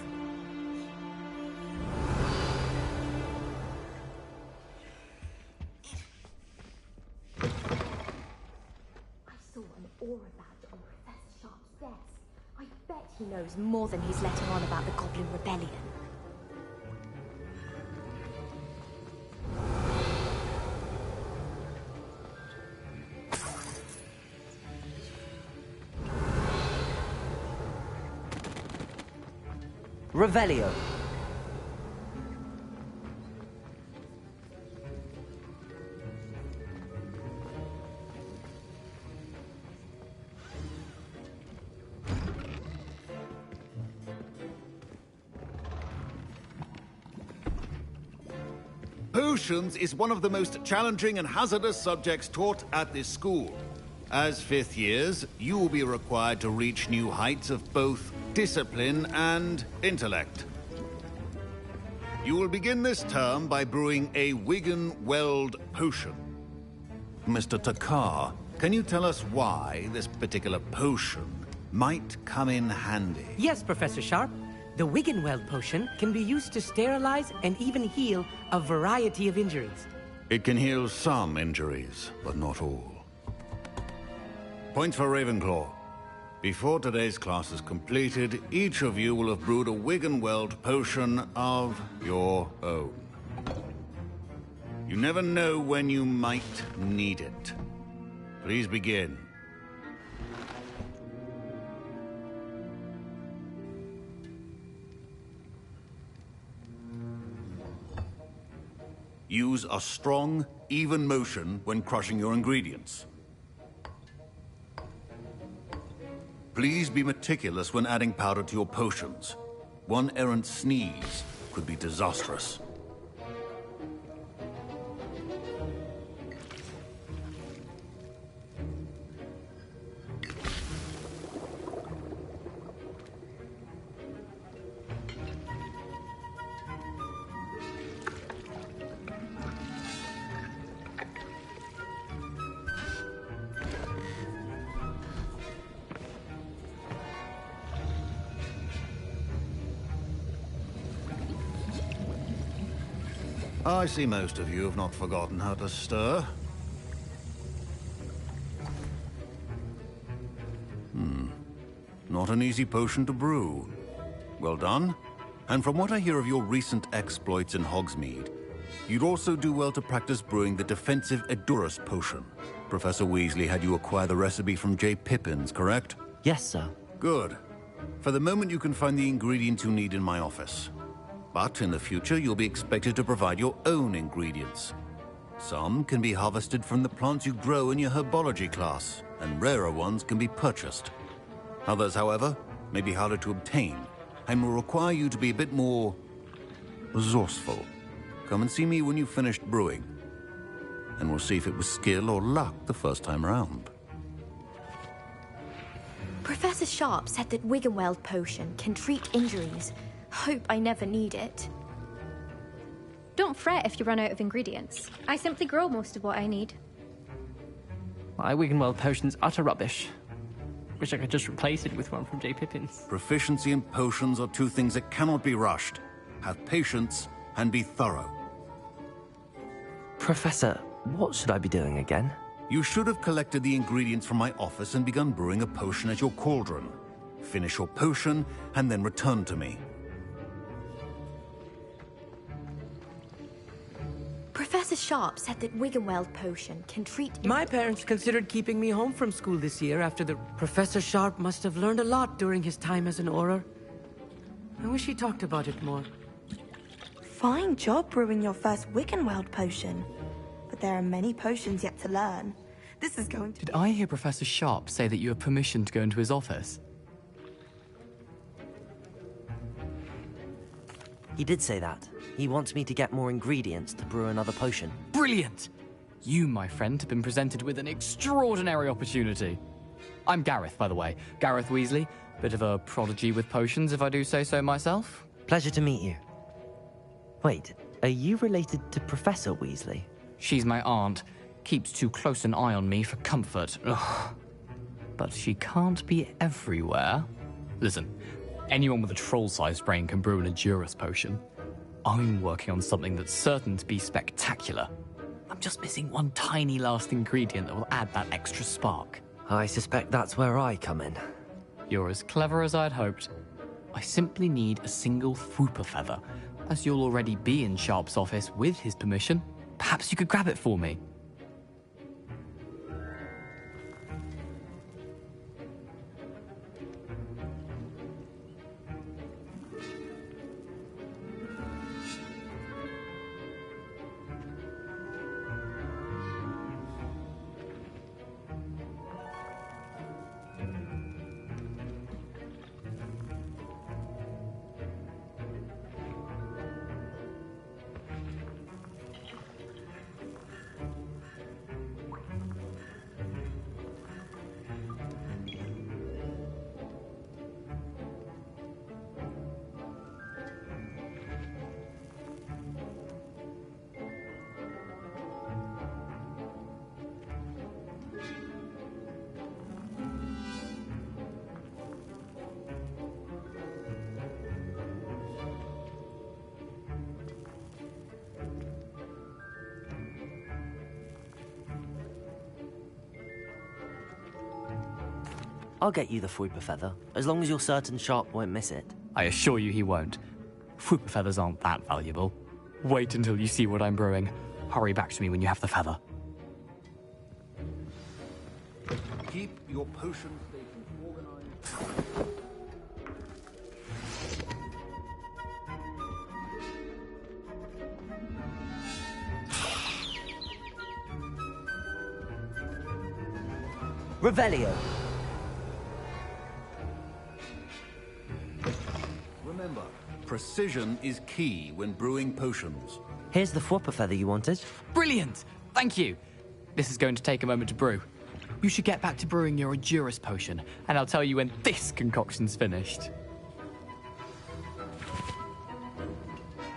I saw an aura badge on Professor Sharp's desk. I bet he knows more than he's letting on about the Goblin Rebellion. Revelio. Potions is one of the most challenging and hazardous subjects taught at this school. As fifth years, you will be required to reach new heights of both discipline and intellect. You will begin this term by brewing a Wigan-Weld potion. Mr. Takar, can you tell us why this particular potion might come in handy? Yes, Professor Sharp. The Wigan-Weld potion can be used to sterilize and even heal a variety of injuries. It can heal some injuries, but not all. Points for Ravenclaw. Before today's class is completed, each of you will have brewed a Wigan-Weld potion of your own. You never know when you might need it. Please begin. Use a strong, even motion when crushing your ingredients. Please be meticulous when adding powder to your potions. One errant sneeze could be disastrous. I see most of you have not forgotten how to stir. Not an easy potion to brew. Well done. And from what I hear of your recent exploits in Hogsmeade, you'd also do well to practice brewing the defensive Edurus potion. Professor Weasley had you acquire the recipe from J. Pippins, correct? Yes, sir. Good. For the moment, you can find the ingredients you need in my office. But in the future, you'll be expected to provide your own ingredients. Some can be harvested from the plants you grow in your herbology class, and rarer ones can be purchased. Others, however, may be harder to obtain, and will require you to be a bit more resourceful. Come and see me when you've finished brewing, and we'll see if it was skill or luck the first time around. Professor Sharp said that Wigan-Weld potion can treat injuries. Hope I never need it. Don't fret if you run out of ingredients. I simply grow most of what I need. My Wigan-Weld potion's utter rubbish. Wish I could just replace it with one from J. Pippins. Proficiency and potions are two things that cannot be rushed. Have patience and be thorough. Professor, what should I be doing again? You should have collected the ingredients from my office and begun brewing a potion at your cauldron. Finish your potion and then return to me. Professor Sharp said that Wigan-Weld potion can treat... My parents considered keeping me home from school this year after the... Professor Sharp must have learned a lot during his time as an Auror. I wish he talked about it more. Fine job brewing your first Wigan-Weld potion. But there are many potions yet to learn. This is going to... Did I hear Professor Sharp say that you have permission to go into his office? He did say that. He wants me to get more ingredients to brew another potion. Brilliant! You, my friend, have been presented with an extraordinary opportunity. I'm Gareth, by the way. Gareth Weasley. Bit of a prodigy with potions, if I do say so myself. Pleasure to meet you. Wait, are you related to Professor Weasley? She's my aunt. Keeps too close an eye on me for comfort. Ugh. but she can't be everywhere. Listen, anyone with a troll-sized brain can brew an Edurus potion. I'm working on something that's certain to be spectacular. I'm just missing one tiny last ingredient that will add that extra spark. I suspect that's where I come in. You're as clever as I'd hoped. I simply need a single Fwooper feather. As you'll already be in Sharp's office with his permission, perhaps you could grab it for me. I'll get you the Fwooper feather, as long as you're certain Sharp won't miss it. I assure you he won't. Fwooper feathers aren't that valuable. Wait until you see what I'm brewing. Hurry back to me when you have the feather. Keep your potion stations organized. Revelio. Remember, precision is key when brewing potions. Here's the Fwooper feather you wanted. Brilliant! Thank you! This is going to take a moment to brew. You should get back to brewing your Edurus potion, and I'll tell you when this concoction's finished.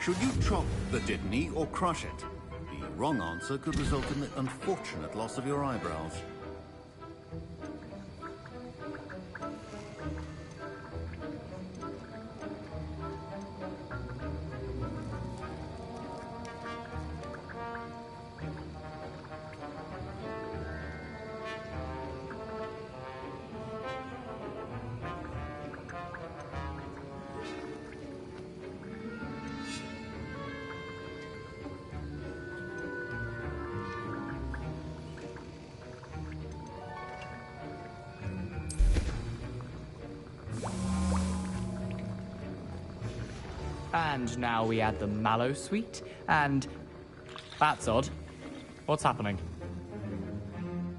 Should you chop the Dittany or crush it? The wrong answer could result in the unfortunate loss of your eyebrows. And now we add the mallow sweet, and... That's odd. What's happening?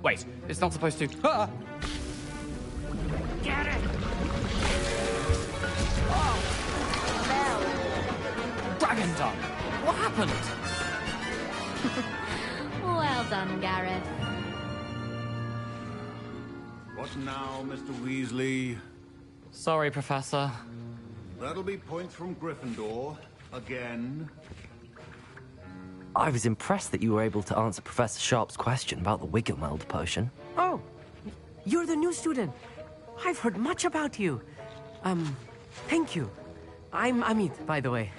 Wait, it's not supposed to... Ah! Get it! Oh! Dragon tongue! What happened? Well done, Gareth. What now, Mr. Weasley? Sorry, Professor. That'll be points from Gryffindor. Again. I was impressed that you were able to answer Professor Sharp's question about the Wiggenweld potion. Oh, you're the new student. I've heard much about you. Thank you. I'm Amit, by the way.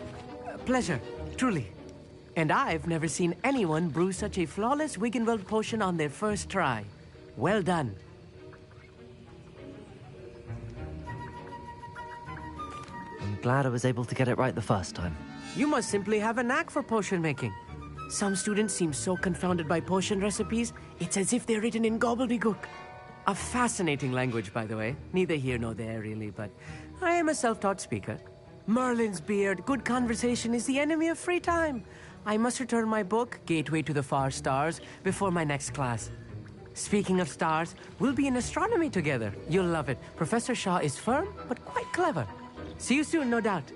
Pleasure, truly. And I've never seen anyone brew such a flawless Wiggenweld potion on their first try. Well done. I'm glad I was able to get it right the first time. You must simply have a knack for potion making. Some students seem so confounded by potion recipes, it's as if they're written in gobbledygook. A fascinating language, by the way. Neither here nor there, really, but I am a self-taught speaker. Merlin's beard, good conversation is the enemy of free time. I must return my book, Gateway to the Far Stars, before my next class. Speaking of stars, we'll be in astronomy together. You'll love it. Professor Shaw is firm, but quite clever. See you soon, no doubt.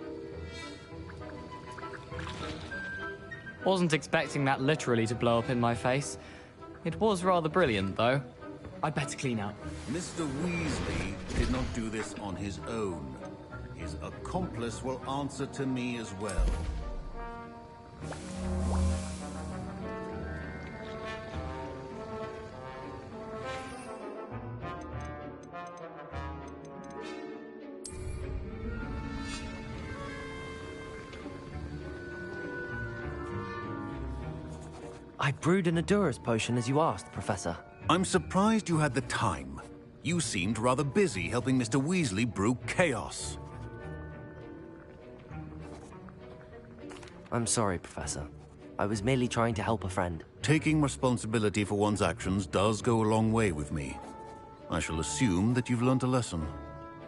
Wasn't expecting that literally to blow up in my face. It was rather brilliant, though. I'd better clean up. Mr. Weasley did not do this on his own. His accomplice will answer to me as well. I brewed an Adura's potion as you asked, Professor. I'm surprised you had the time. You seemed rather busy helping Mr. Weasley brew chaos. I'm sorry, Professor. I was merely trying to help a friend. Taking responsibility for one's actions does go a long way with me. I shall assume that you've learnt a lesson.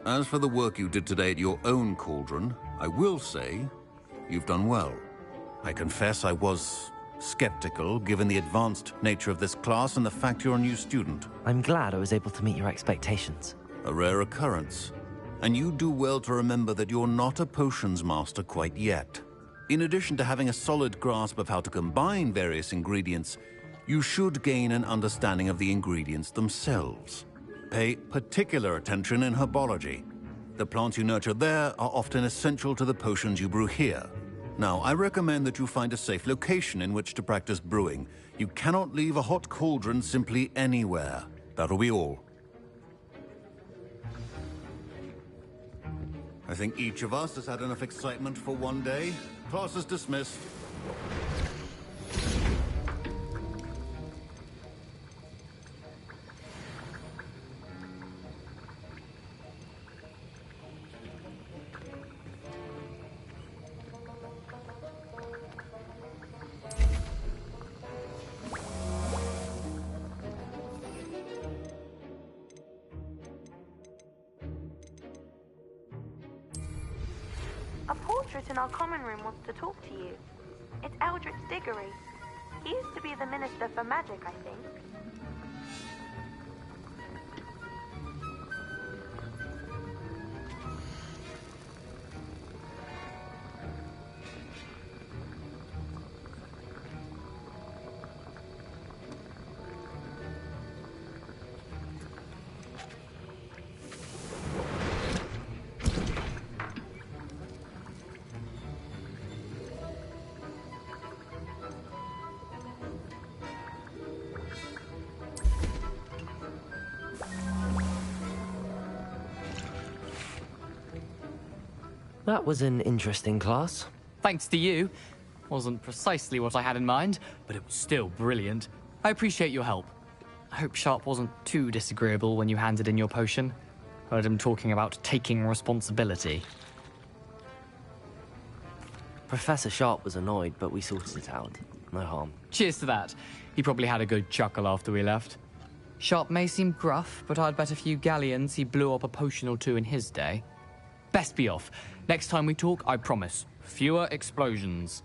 As for the work you did today at your own cauldron, I will say you've done well. I confess I was skeptical, given the advanced nature of this class and the fact you're a new student. I'm glad I was able to meet your expectations. A rare occurrence. And you do well to remember that you're not a potions master quite yet. In addition to having a solid grasp of how to combine various ingredients, you should gain an understanding of the ingredients themselves. Pay particular attention in herbology. The plants you nurture there are often essential to the potions you brew here. Now, I recommend that you find a safe location in which to practice brewing. You cannot leave a hot cauldron simply anywhere. That'll be all. I think each of us has had enough excitement for one day. Class is dismissed. A portrait in our common room wants to talk to you. It's Eldritch Diggory. He used to be the Minister for Magic, I think. That was an interesting class. Thanks to you. Wasn't precisely what I had in mind, but it was still brilliant. I appreciate your help. I hope Sharp wasn't too disagreeable when you handed in your potion. Heard him talking about taking responsibility. Professor Sharp was annoyed, but we sorted it out. No harm. Cheers to that. He probably had a good chuckle after we left. Sharp may seem gruff, but I'd bet a few galleons he blew up a potion or two in his day. Best be off. Next time we talk, I promise, fewer explosions.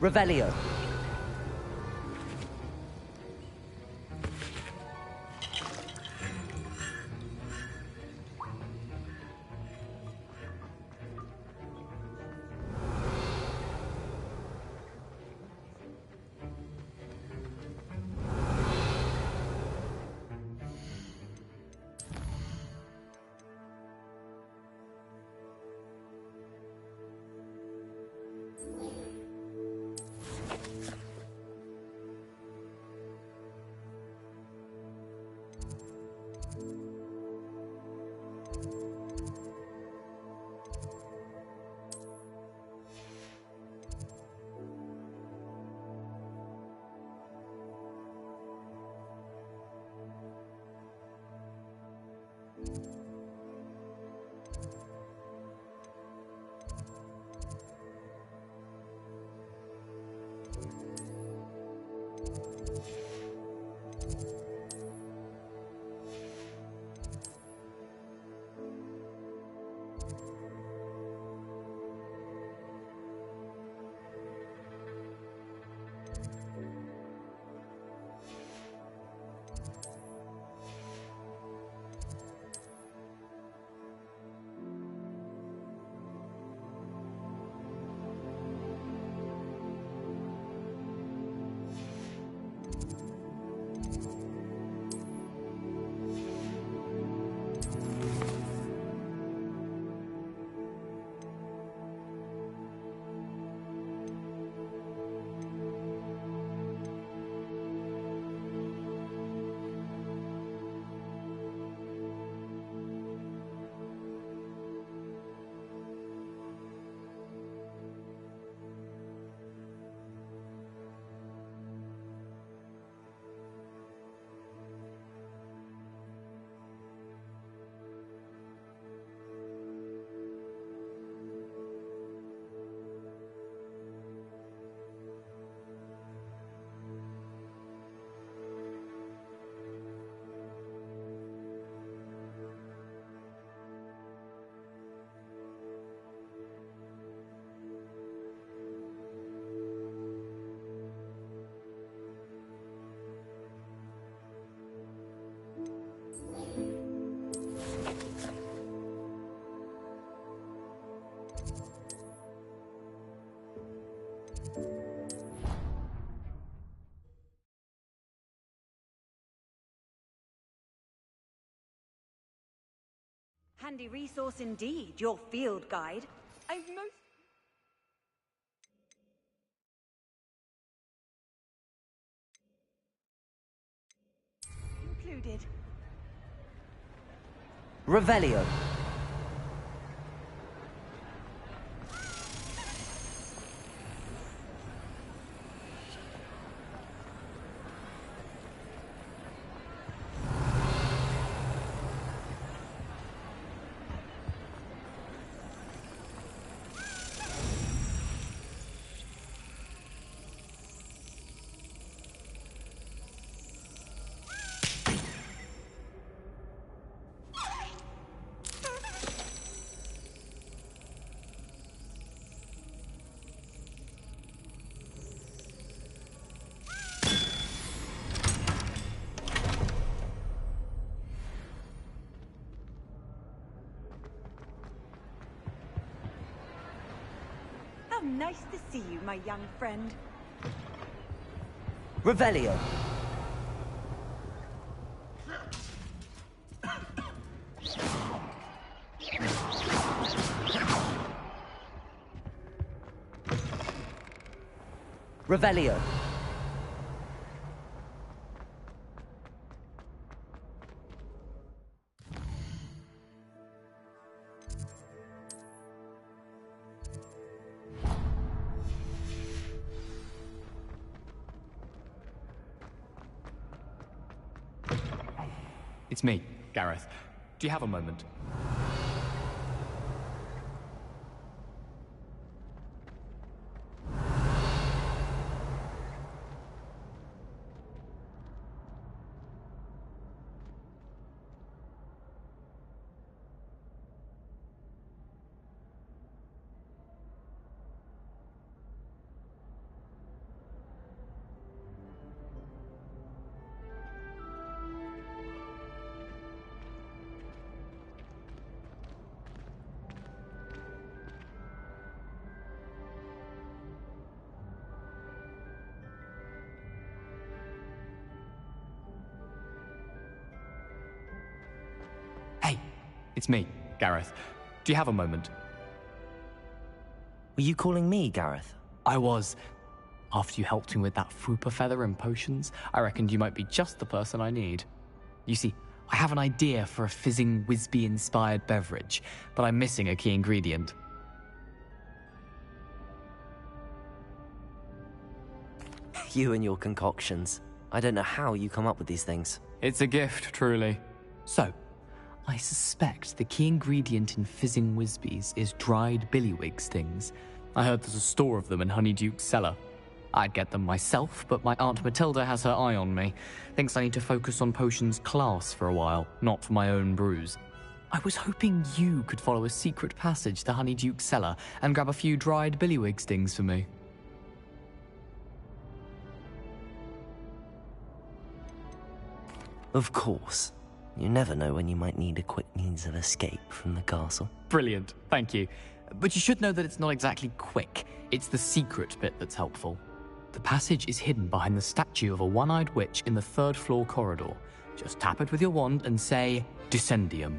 Revelio. Handy resource indeed, your field guide. I've most... included. Revelio. How nice to see you, my young friend. Revelio. Revelio. It's me, Gareth. Do you have a moment? It's me, Gareth. Do you have a moment? Were you calling me, Gareth? I was. After you helped me with that fupa feather and potions, I reckoned you might be just the person I need. You see, I have an idea for a fizzing Wisby-inspired beverage, but I'm missing a key ingredient. You and your concoctions. I don't know how you come up with these things. It's a gift, truly. So, I suspect the key ingredient in fizzing Wisbies is dried billywig stings. I heard there's a store of them in Honeyduke's cellar. I'd get them myself, but my Aunt Matilda has her eye on me. Thinks I need to focus on potions class for a while, not for my own brews. I was hoping you could follow a secret passage to Honeyduke's cellar and grab a few dried billywig stings for me. Of course. You never know when you might need a quick means of escape from the castle. Brilliant, thank you. But you should know that it's not exactly quick. It's the secret bit that's helpful. The passage is hidden behind the statue of a one-eyed witch in the third-floor corridor. Just tap it with your wand and say, Descendium.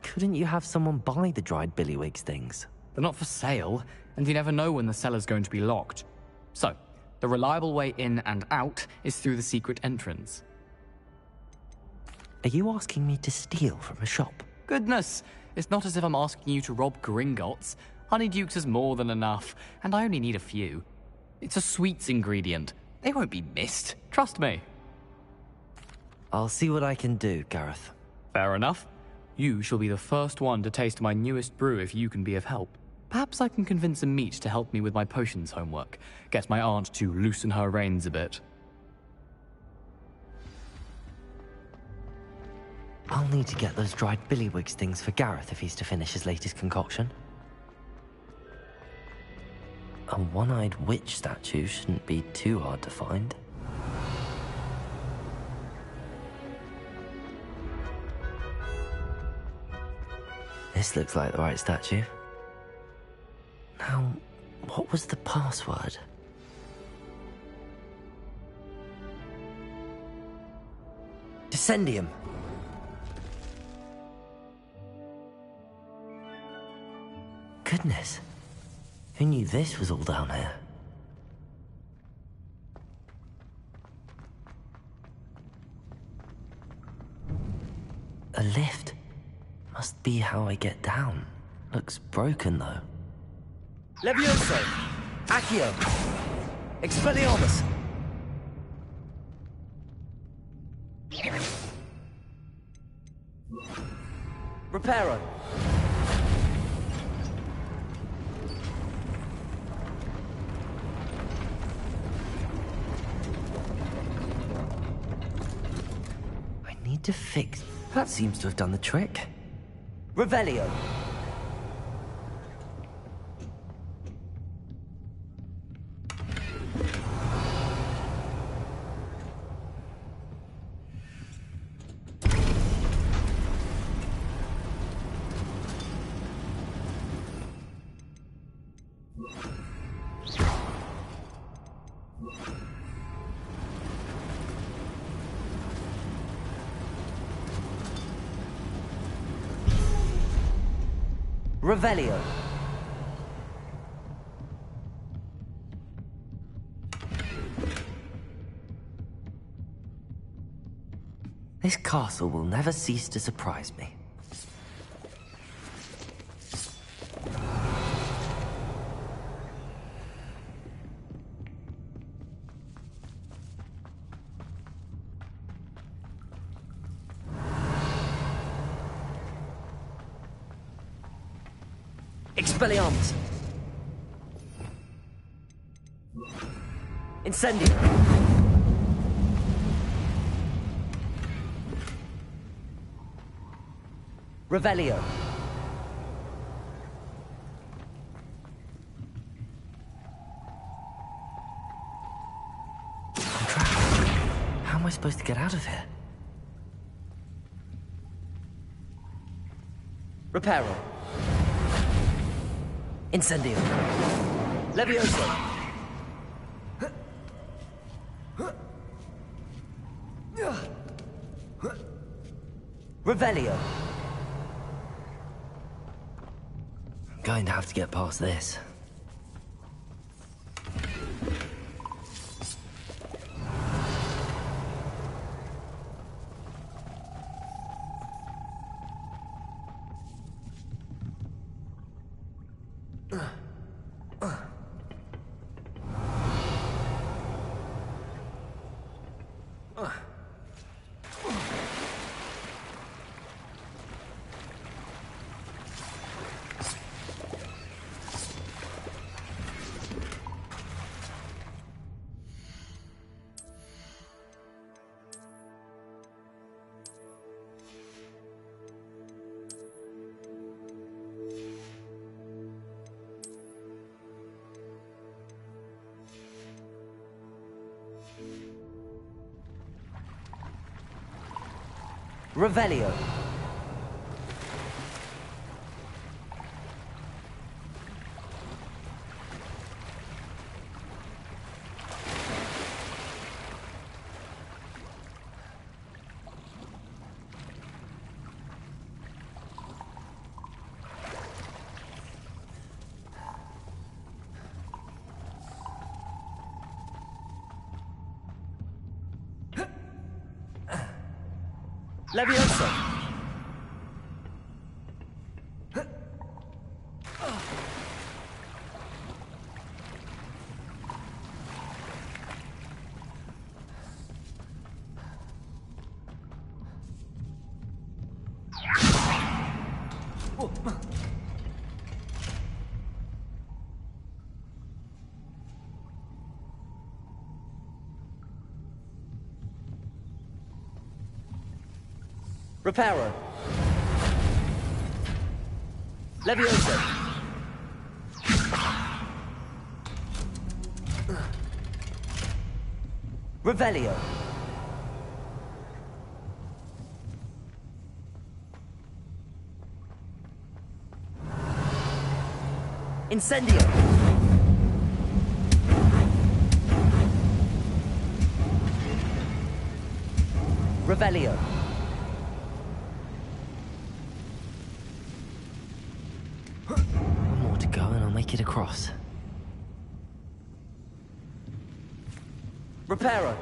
Couldn't you have someone buy the dried billywig stings? They're not for sale, and you never know when the cellar's going to be locked. So, the reliable way in and out is through the secret entrance. Are you asking me to steal from a shop? Goodness, it's not as if I'm asking you to rob Gringotts. Honeyduke's is more than enough, and I only need a few. It's a sweets ingredient. They won't be missed, trust me. I'll see what I can do, Gareth. Fair enough. You shall be the first one to taste my newest brew if you can be of help. Perhaps I can convince a meat to help me with my potions homework. Get my aunt to loosen her reins a bit. I'll need to get those dried billywig stings for Gareth if he's to finish his latest concoction. A one-eyed witch statue shouldn't be too hard to find. This looks like the right statue. Now, what was the password? Descendium. Goodness. Who knew this was all down here? A lift. Must be how I get down. Looks broken, though. Levioso! Accio! Expelliarmus! Reparo! I need to fix... That seems to have done the trick. Revelio! Revelio. This castle will never cease to surprise me. Expelliarmus! Incendio! Revelio! I'm trapped. How am I supposed to get out of here? Reparo! Incendio! Levioso! Revelio. I'm going to have to get past this. Revelio. Levioso. Reparo. Levioso. Revelio. Incendio. Revelio. One more to go and I'll make it across. Reparo.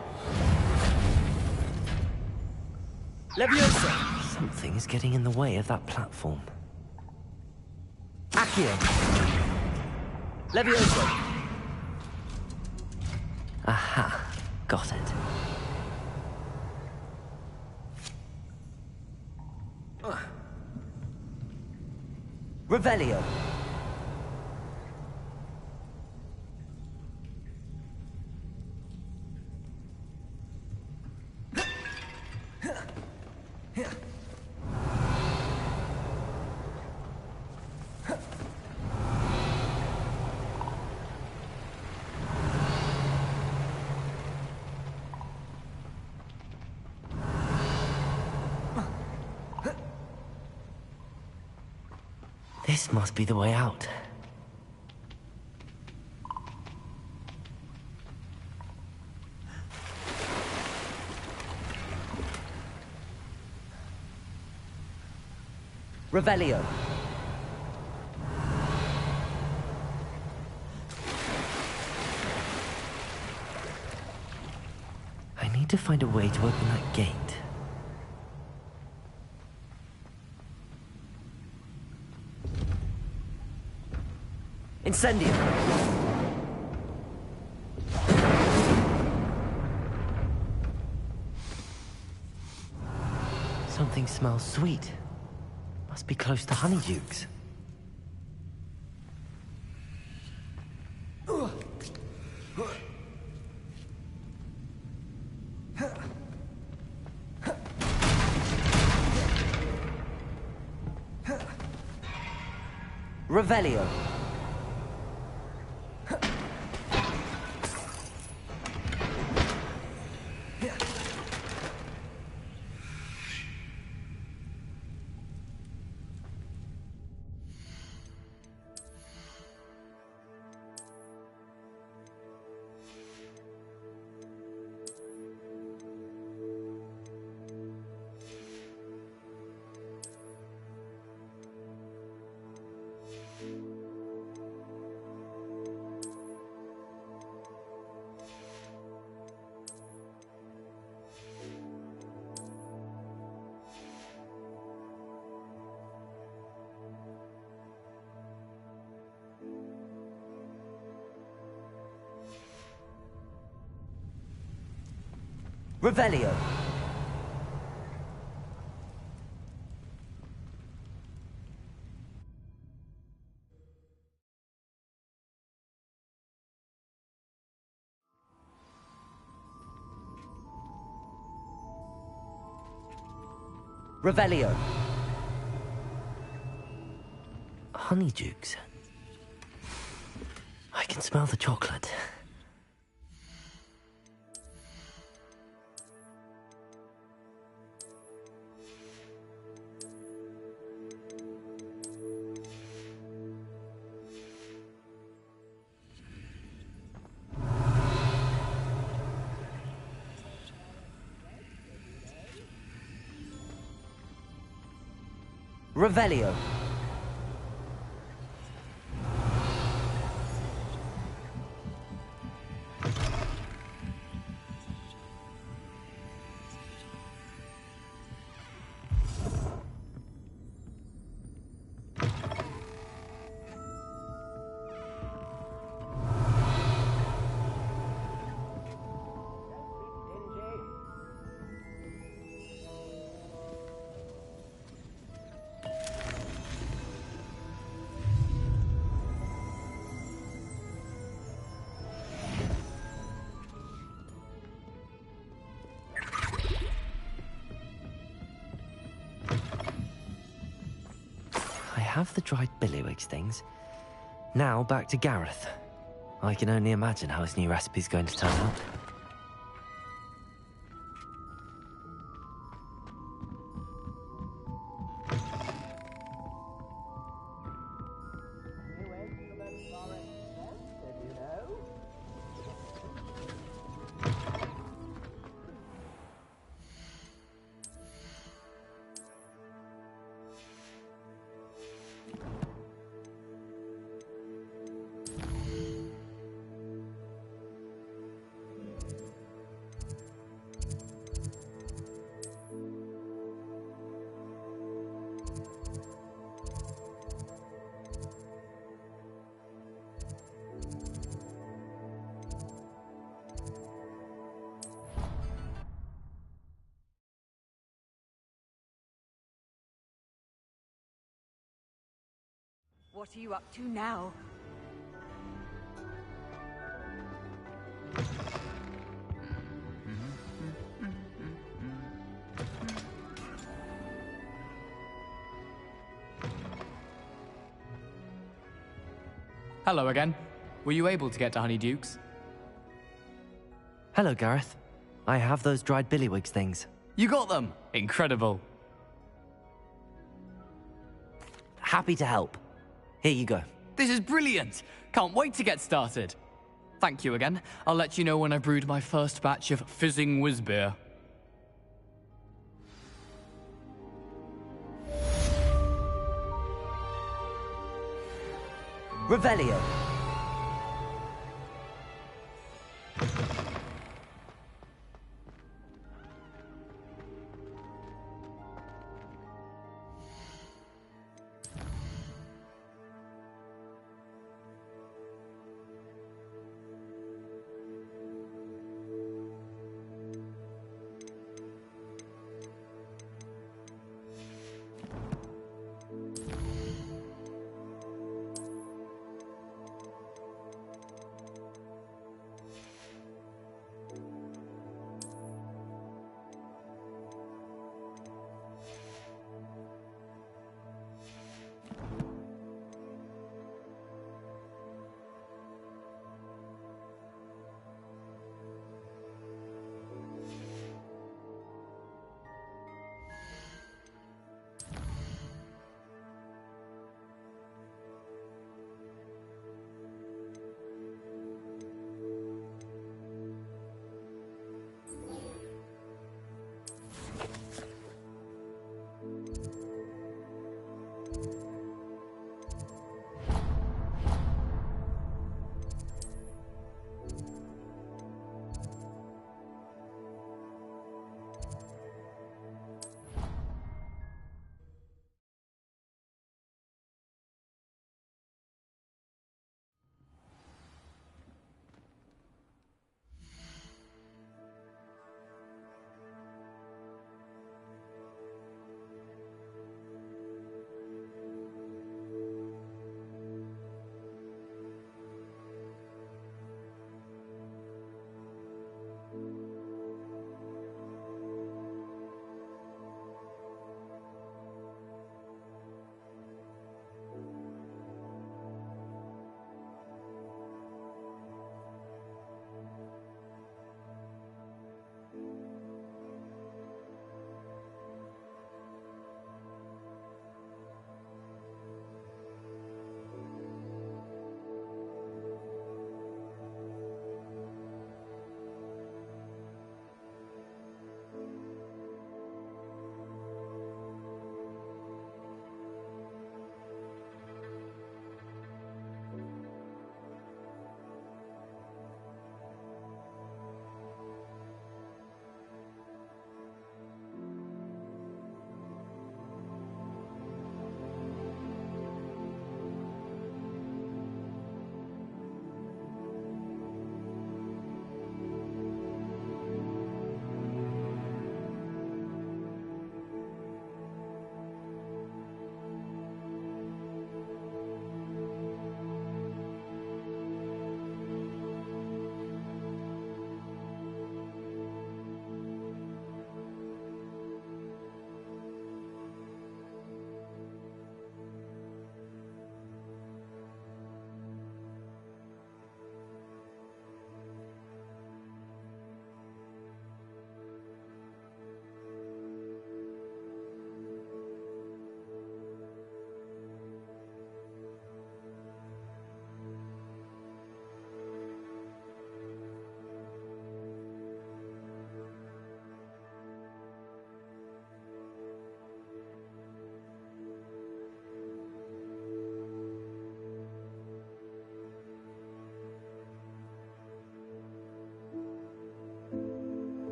Leviosa. Something is getting in the way of that platform. Accio. Leviosa. Aha. Got it. Revelio. This must be the way out. Revelio. I need to find a way to open that gate. Incendio. Something smells sweet. Must be close to Honeydukes. Revelio. Revelio. Revelio. Honeydukes. I can smell the chocolate. Revelio. I have the dried billywigs things. Now back to Gareth. I can only imagine how his new recipe's going to turn out. What are you up to now? Hello again. Were you able to get to Honeydukes? Hello, Gareth. I have those dried billywigs things. You got them! Incredible. Happy to help. Here you go. This is brilliant! Can't wait to get started. Thank you again. I'll let you know when I brewed my first batch of fizzing whiz-beer. Revelio.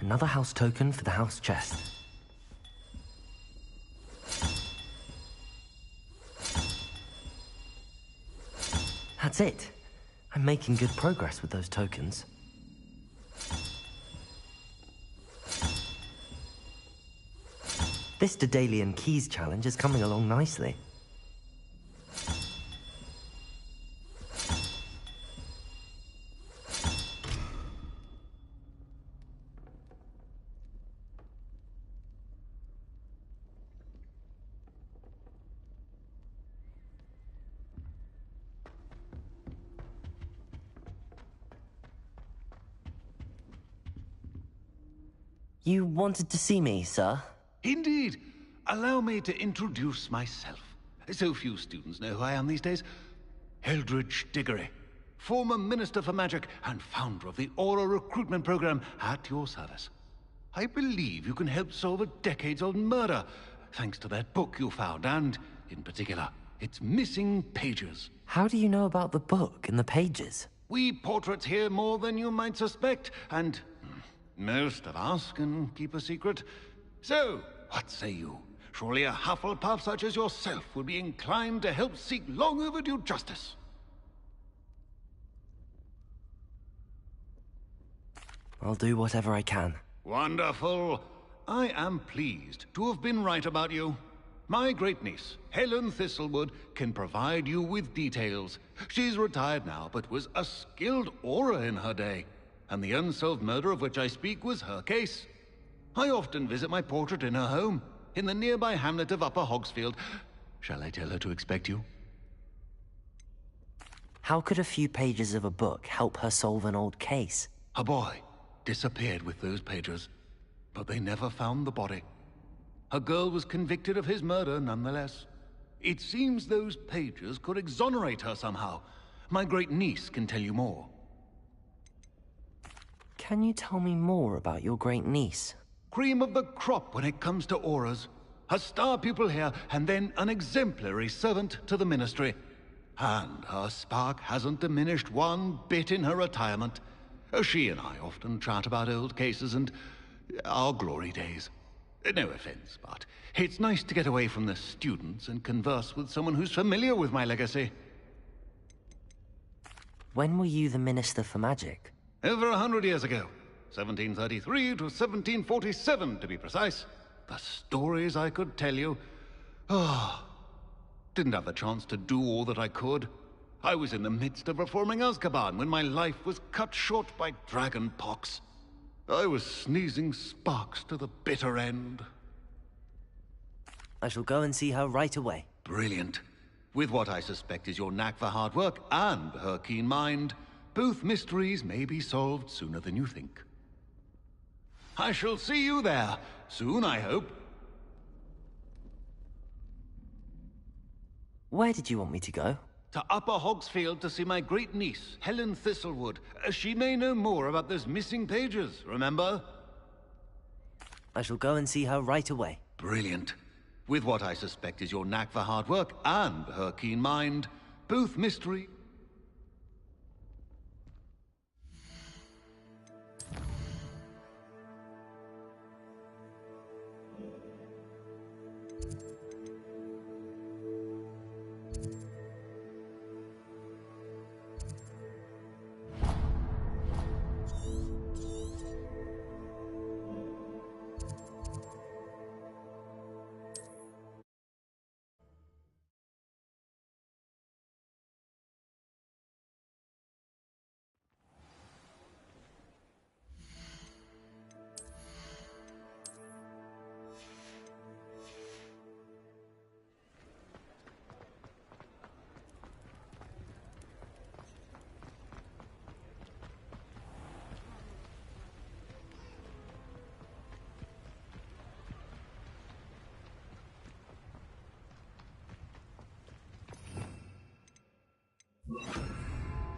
Another house token for the house chest. That's it. I'm making good progress with those tokens. This Daedalian Keys challenge is coming along nicely. You wanted to see me, sir? Indeed. Allow me to introduce myself. So few students know who I am these days. Eldridge Diggory, former Minister for Magic and founder of the Aura recruitment program at your service. I believe you can help solve a decades-old murder, thanks to that book you found, and, in particular, its missing pages. How do you know about the book and the pages? We portraits here more than you might suspect, and most of us can keep a secret. So, what say you? Surely a Hufflepuff such as yourself would be inclined to help seek long overdue justice. I'll do whatever I can. Wonderful. I am pleased to have been right about you. My great-niece, Helen Thistlewood, can provide you with details. She's retired now, but was a skilled aura in her day. And the unsolved murder of which I speak was her case. I often visit my portrait in her home, in the nearby hamlet of Upper Hogsfield. Shall I tell her to expect you? How could a few pages of a book help her solve an old case? A boy disappeared with those pages, but they never found the body. A girl was convicted of his murder nonetheless. It seems those pages could exonerate her somehow. My great-niece can tell you more. Can you tell me more about your great-niece? Cream of the crop when it comes to auras. A star pupil here, and then an exemplary servant to the ministry. And her spark hasn't diminished one bit in her retirement. She and I often chat about old cases and our glory days. No offense, but it's nice to get away from the students and converse with someone who's familiar with my legacy. When were you the Minister for Magic? Over 100 years ago. 1733 to 1747, to be precise. The stories I could tell you. Didn't have the chance to do all that I could. I was in the midst of reforming Azkaban when my life was cut short by dragon pox. I was sneezing sparks to the bitter end. I shall go and see her right away. Brilliant. With what I suspect is your knack for hard work and her keen mind, both mysteries may be solved sooner than you think. I shall see you there, soon I hope. Where did you want me to go? To Upper Hogsfield to see my great-niece, Helen Thistlewood. She may know more about those missing pages, remember? I shall go and see her right away. Brilliant. With what I suspect is your knack for hard work and her keen mind, both mystery...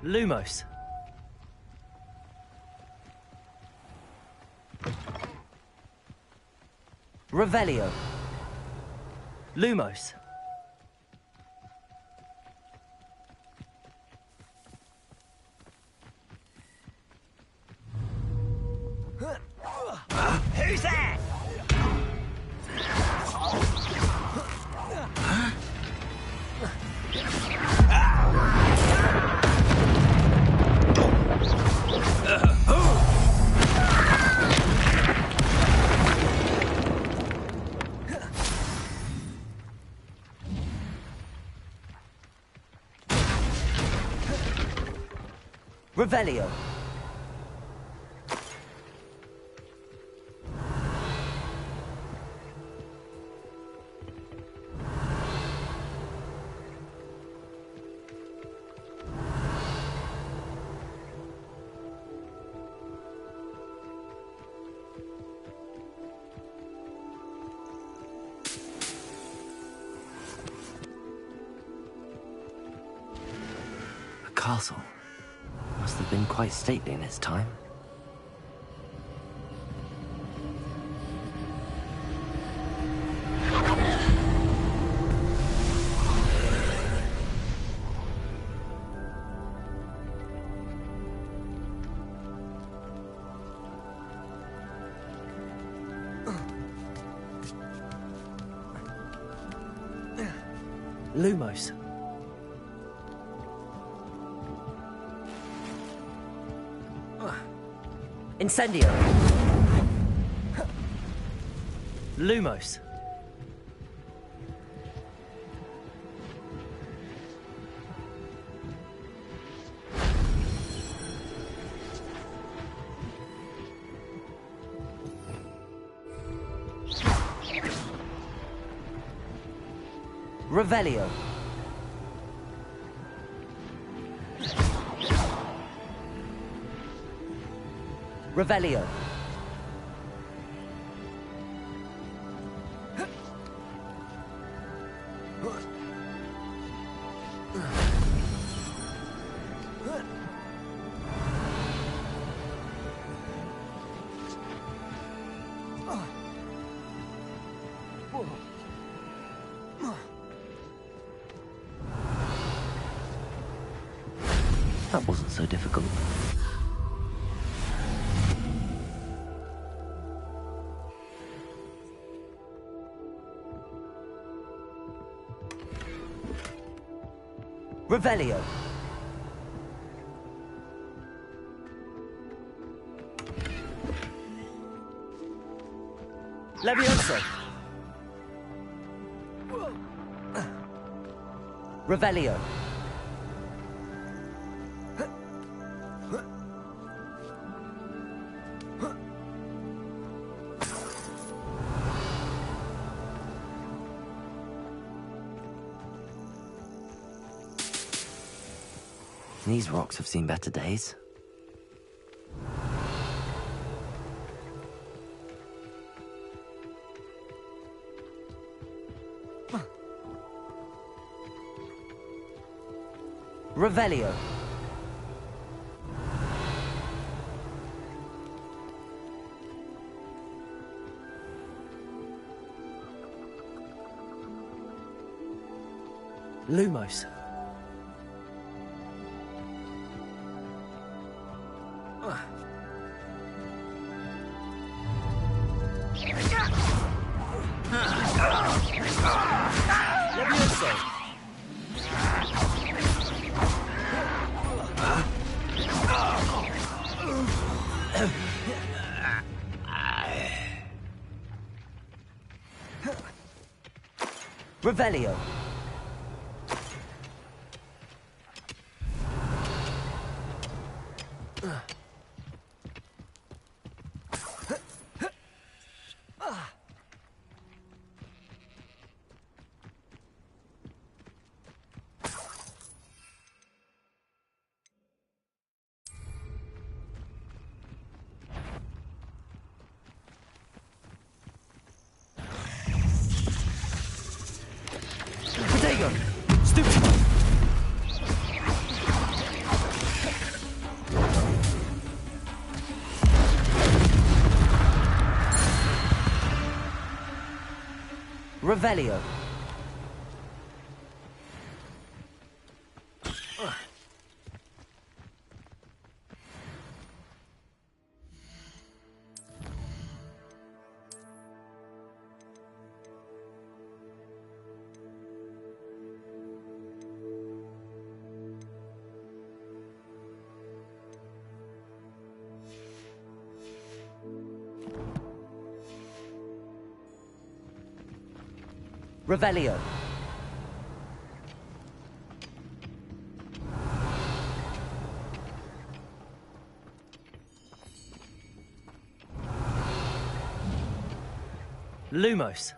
Lumos. Revelio. Lumos. Revelio. A castle. Must have been quite stately in its time. Lumos. Incendio. Lumos. Revelio. Revelio. That wasn't so difficult. Revelio. Levioso. Revelio. These rocks have seen better days. Revelio. Lumos. Revelio. Revelio. Revelio. Lumos.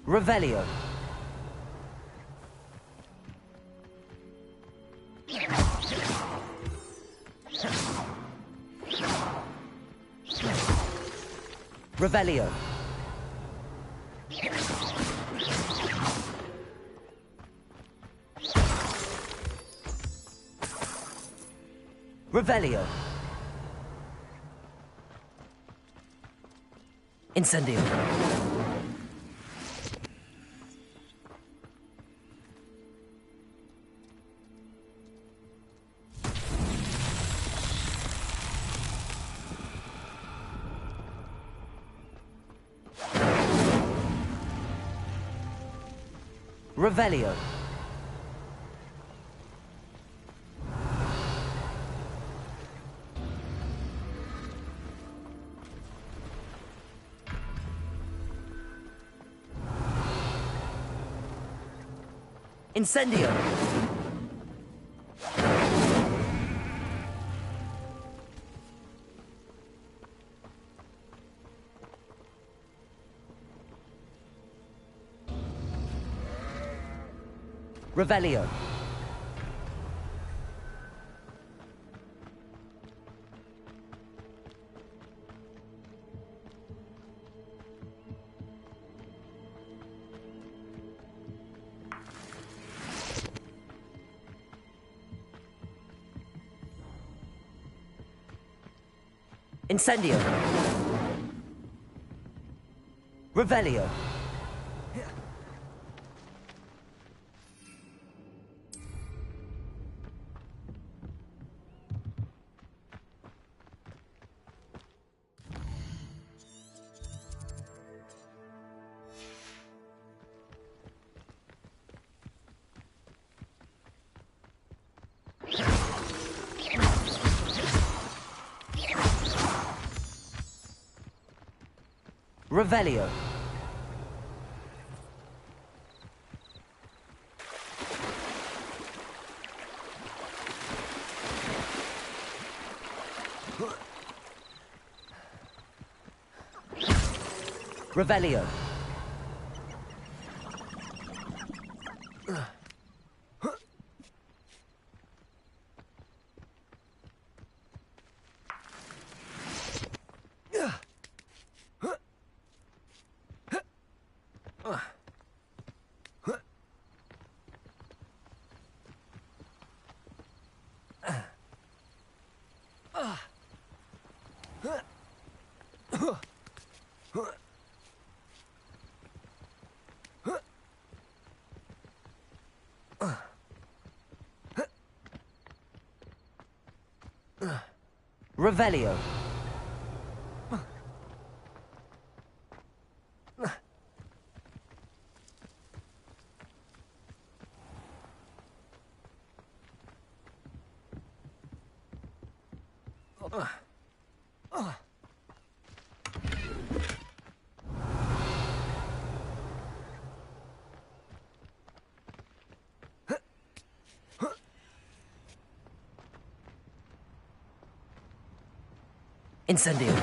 Revelio. Revelio. Revelio. Incendio. Revelio. Incendio. Revelio. Incendio. Revelio. Revelio. Revelio. Revelio. Incendio.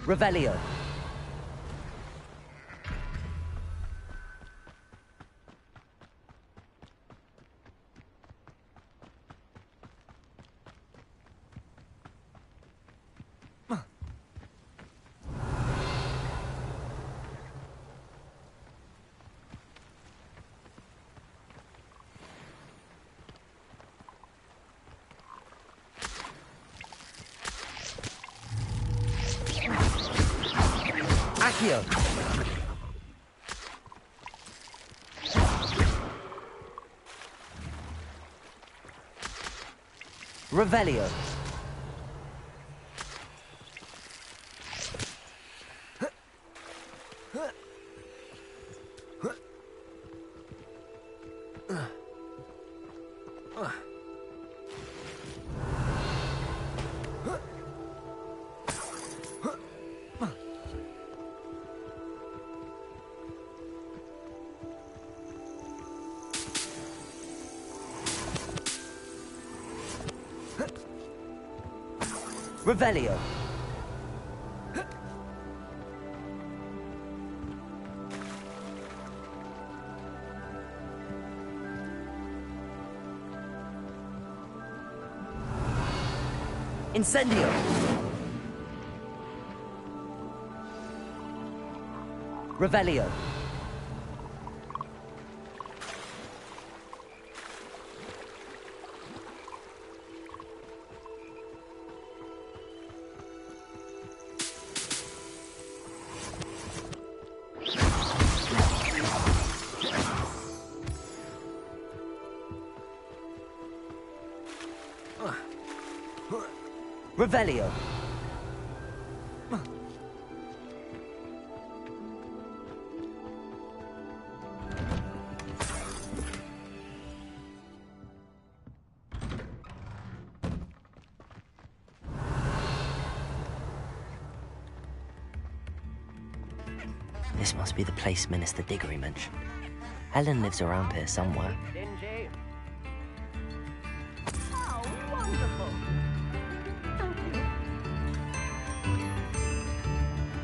Revelio. Accio. Revelio. Revelio. Incendio. Revelio. Revelio. This must be the place Minister Diggory mentioned. Helen lives around here somewhere. Dingy. How wonderful.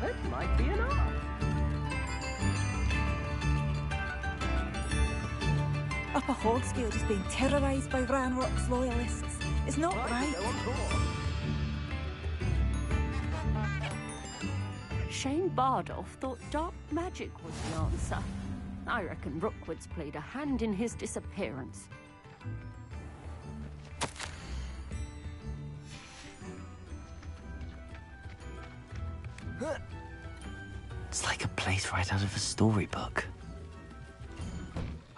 That might be enough. Upper Hogsfield is being terrorised by Ranrock's loyalists. It's not right. Shane Bardolph thought dark magic was the answer. I reckon Rookwood's played a hand in his disappearance. It's like a place right out of a storybook.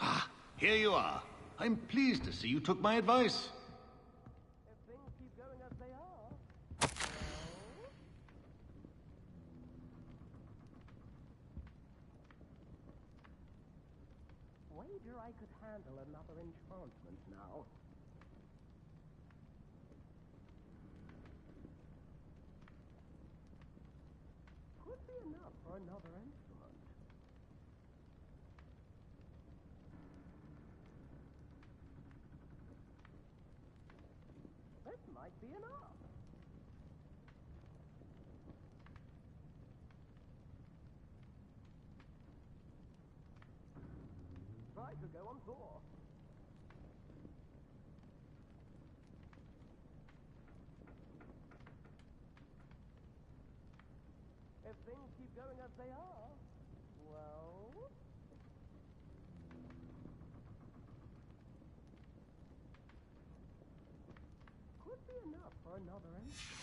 Ah, here you are. I'm pleased to see you took my advice. If things keep going as they are. Wager I could handle another enchantment now. Could be enough for another instrument. This might be enough. Try to go on tour. If things keep going as they are, well... Could be enough for another instrument.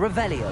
Revelio.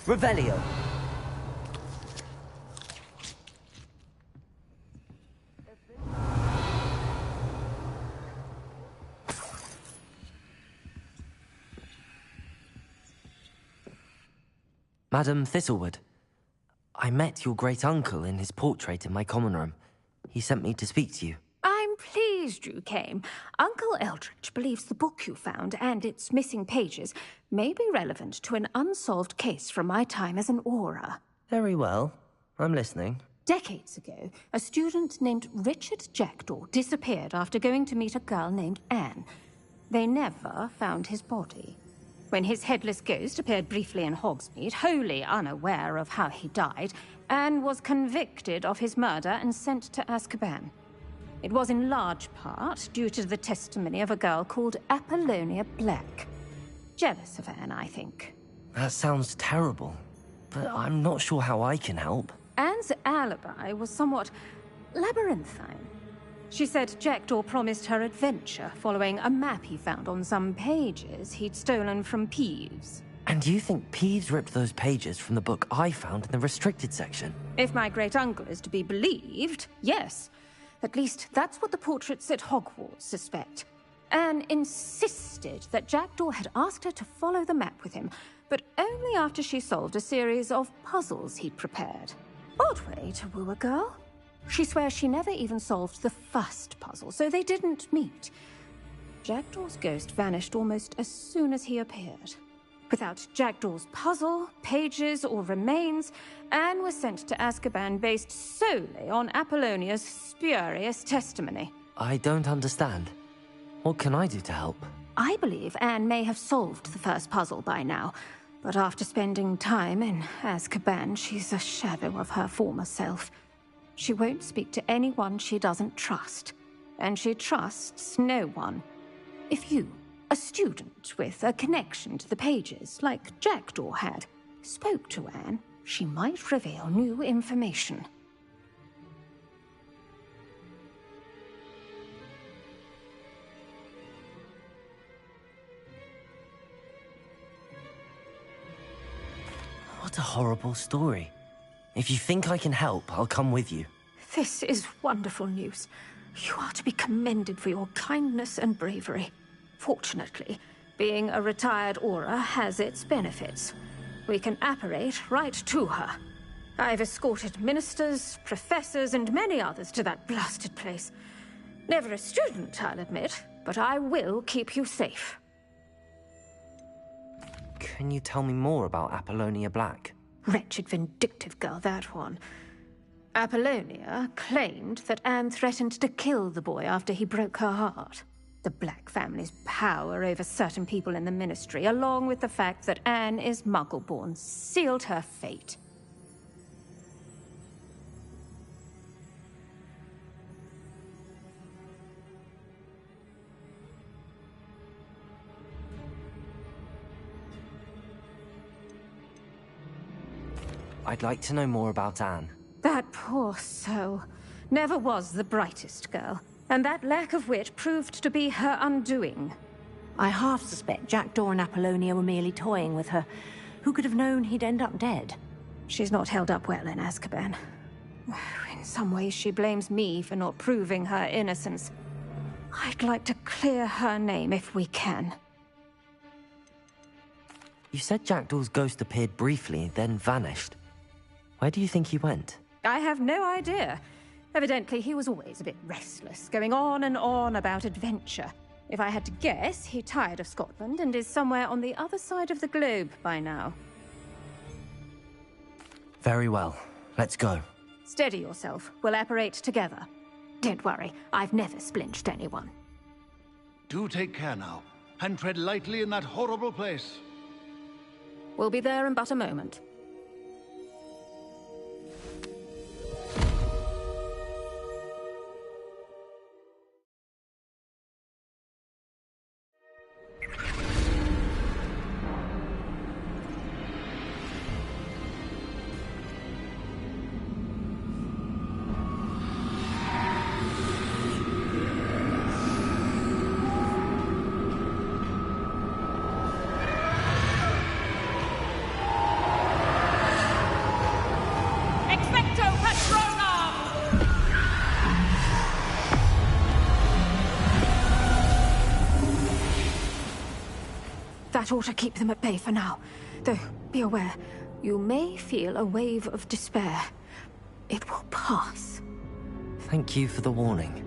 Revelio. Madam Thistlewood, I met your great-uncle in his portrait in my common room. He sent me to speak to you. I'm pleased you came. Uncle Eldridge believes the book you found and its missing pages may be relevant to an unsolved case from my time as an Auror. Very well. I'm listening. Decades ago, a student named Richard Jackdaw disappeared after going to meet a girl named Anne. They never found his body. When his headless ghost appeared briefly in Hogsmeade, wholly unaware of how he died, Anne was convicted of his murder and sent to Azkaban. It was in large part due to the testimony of a girl called Apollonia Black. Jealous of Anne, I think. That sounds terrible, but I'm not sure how I can help. Anne's alibi was somewhat labyrinthine. She said Jackdaw promised her adventure following a map he found on some pages he'd stolen from Peeves. And you think Peeves ripped those pages from the book I found in the restricted section? If my great-uncle is to be believed, yes. At least that's what the portraits at Hogwarts suspect. Anne insisted that Jackdaw had asked her to follow the map with him, but only after she solved a series of puzzles he'd prepared. Odd way to woo a girl. She swears she never even solved the first puzzle, so they didn't meet. Jackdaw's ghost vanished almost as soon as he appeared. Without Jackdaw's puzzle, pages, or remains, Anne was sent to Azkaban based solely on Apollonia's spurious testimony. I don't understand. What can I do to help? I believe Anne may have solved the first puzzle by now, but after spending time in Azkaban, she's a shadow of her former self. She won't speak to anyone she doesn't trust, and she trusts no one. If you, a student with a connection to the pages, like Jackdaw had, spoke to Anne, she might reveal new information. What a horrible story. If you think I can help, I'll come with you. This is wonderful news. You are to be commended for your kindness and bravery. Fortunately, being a retired Auror has its benefits. We can apparate right to her. I've escorted ministers, professors, and many others to that blasted place. Never a student, I'll admit, but I will keep you safe. Can you tell me more about Apollonia Black? Wretched, vindictive girl, that one. Apollonia claimed that Anne threatened to kill the boy after he broke her heart. The Black family's power over certain people in the Ministry, along with the fact that Anne is Muggle-born, sealed her fate. I'd like to know more about Anne. That poor soul never was the brightest girl, and that lack of wit proved to be her undoing. I half suspect Jackdaw and Apollonia were merely toying with her. Who could have known he'd end up dead? She's not held up well in Azkaban. In some ways, she blames me for not proving her innocence. I'd like to clear her name if we can. You said Jackdaw's ghost appeared briefly, then vanished. Where do you think he went? I have no idea. Evidently, he was always a bit restless, going on and on about adventure. If I had to guess, he tired of Scotland and is somewhere on the other side of the globe by now. Very well. Let's go. Steady yourself. We'll apparate together. Don't worry, I've never splinched anyone. Do take care now, and tread lightly in that horrible place. We'll be there in but a moment. That ought to keep them at bay for now. Though, be aware, you may feel a wave of despair. It will pass. Thank you for the warning.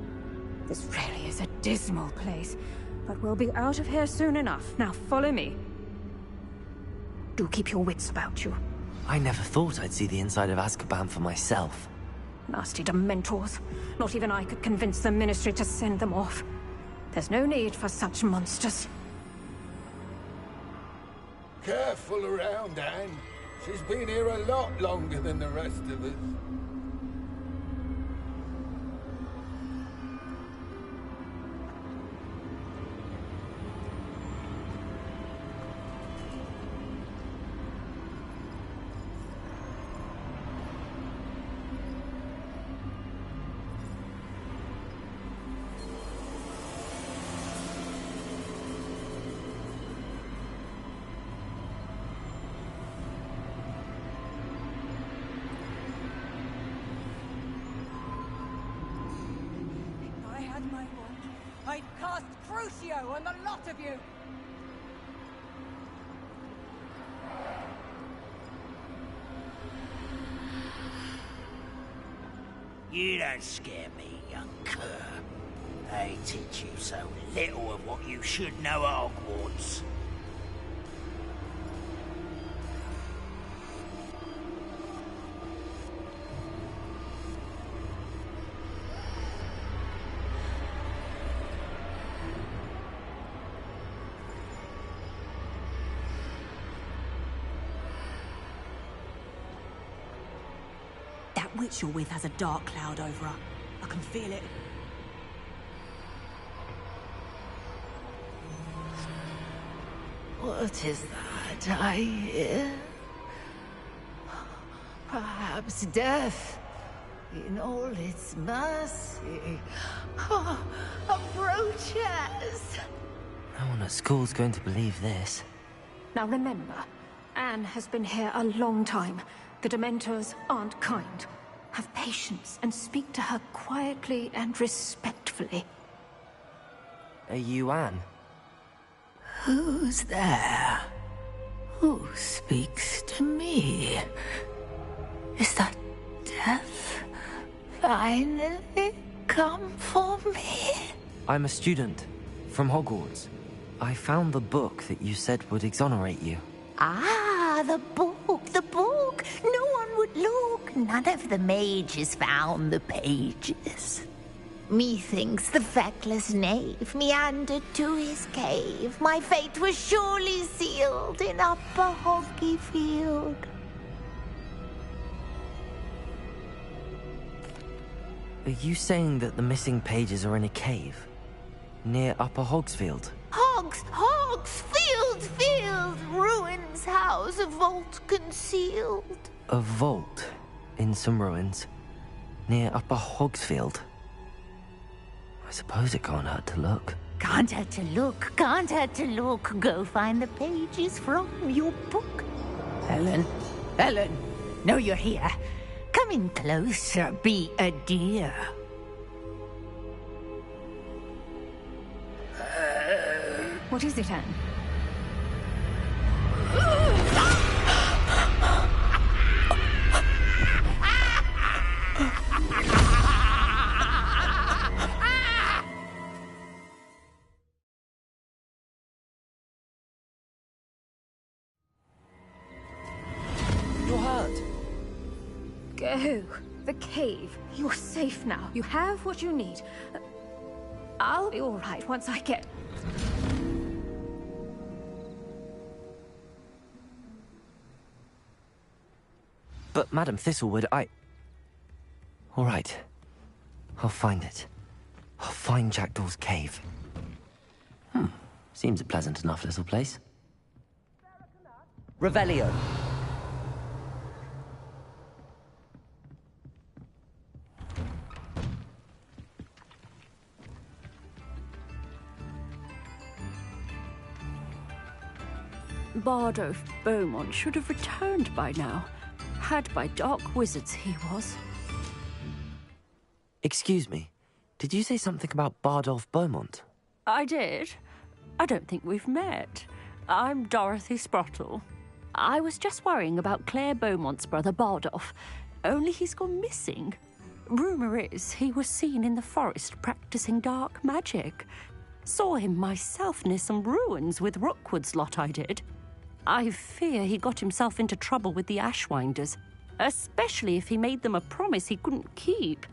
This really is a dismal place, but we'll be out of here soon enough. Now follow me. Do keep your wits about you. I never thought I'd see the inside of Azkaban for myself. Nasty Dementors. Not even I could convince the Ministry to send them off. There's no need for such monsters. Careful around, Anne. She's been here a lot longer than the rest of us. I'd cast Crucio on the lot of you! You don't scare me, young cur. They teach you so little of what you should know at Hogwarts. That witch you're with has a dark cloud over her. I can feel it. What is that I hear? Perhaps death in all its mercy approaches. No one at school's going to believe this. Now remember, Anne has been here a long time. The Dementors aren't kind. Have patience and speak to her quietly and respectfully. Are you Anne? Who's there? Who speaks to me? Is that death finally come for me? I'm a student from Hogwarts. I found the book that you said would exonerate you. Ah, the book, the book. No one would look. None of the mages found the pages. Methinks the feckless knave meandered to his cave. My fate was surely sealed in Upper Hoggyfield. Are you saying that the missing pages are in a cave? Near Upper Hogsfield? Field, ruins house, a vault concealed. A vault in some ruins near Upper Hogsfield? I suppose it can't hurt to look. Can't hurt to look, can't hurt to look. Go find the pages from your book. Helen, know you're here. Come in closer, be a dear. What is it, Anne? You're hurt. Go. The cave. You're safe now. You have what you need. I'll be all right once I get... But, Madam Thistlewood, all right. I'll find it. I'll find Jackdaw's cave. Seems a pleasant enough little place. Revelio. Bardolph Beaumont should have returned by now. Had by dark wizards he was. Excuse me. Did you say something about Bardolph Beaumont? I did. I don't think we've met. I'm Dorothy Sprottle. I was just worrying about Claire Beaumont's brother Bardolph, only he's gone missing. Rumour is he was seen in the forest practicing dark magic. Saw him myself near some ruins with Rookwood's lot I did. I fear he got himself into trouble with the Ashwinders, especially if he made them a promise he couldn't keep.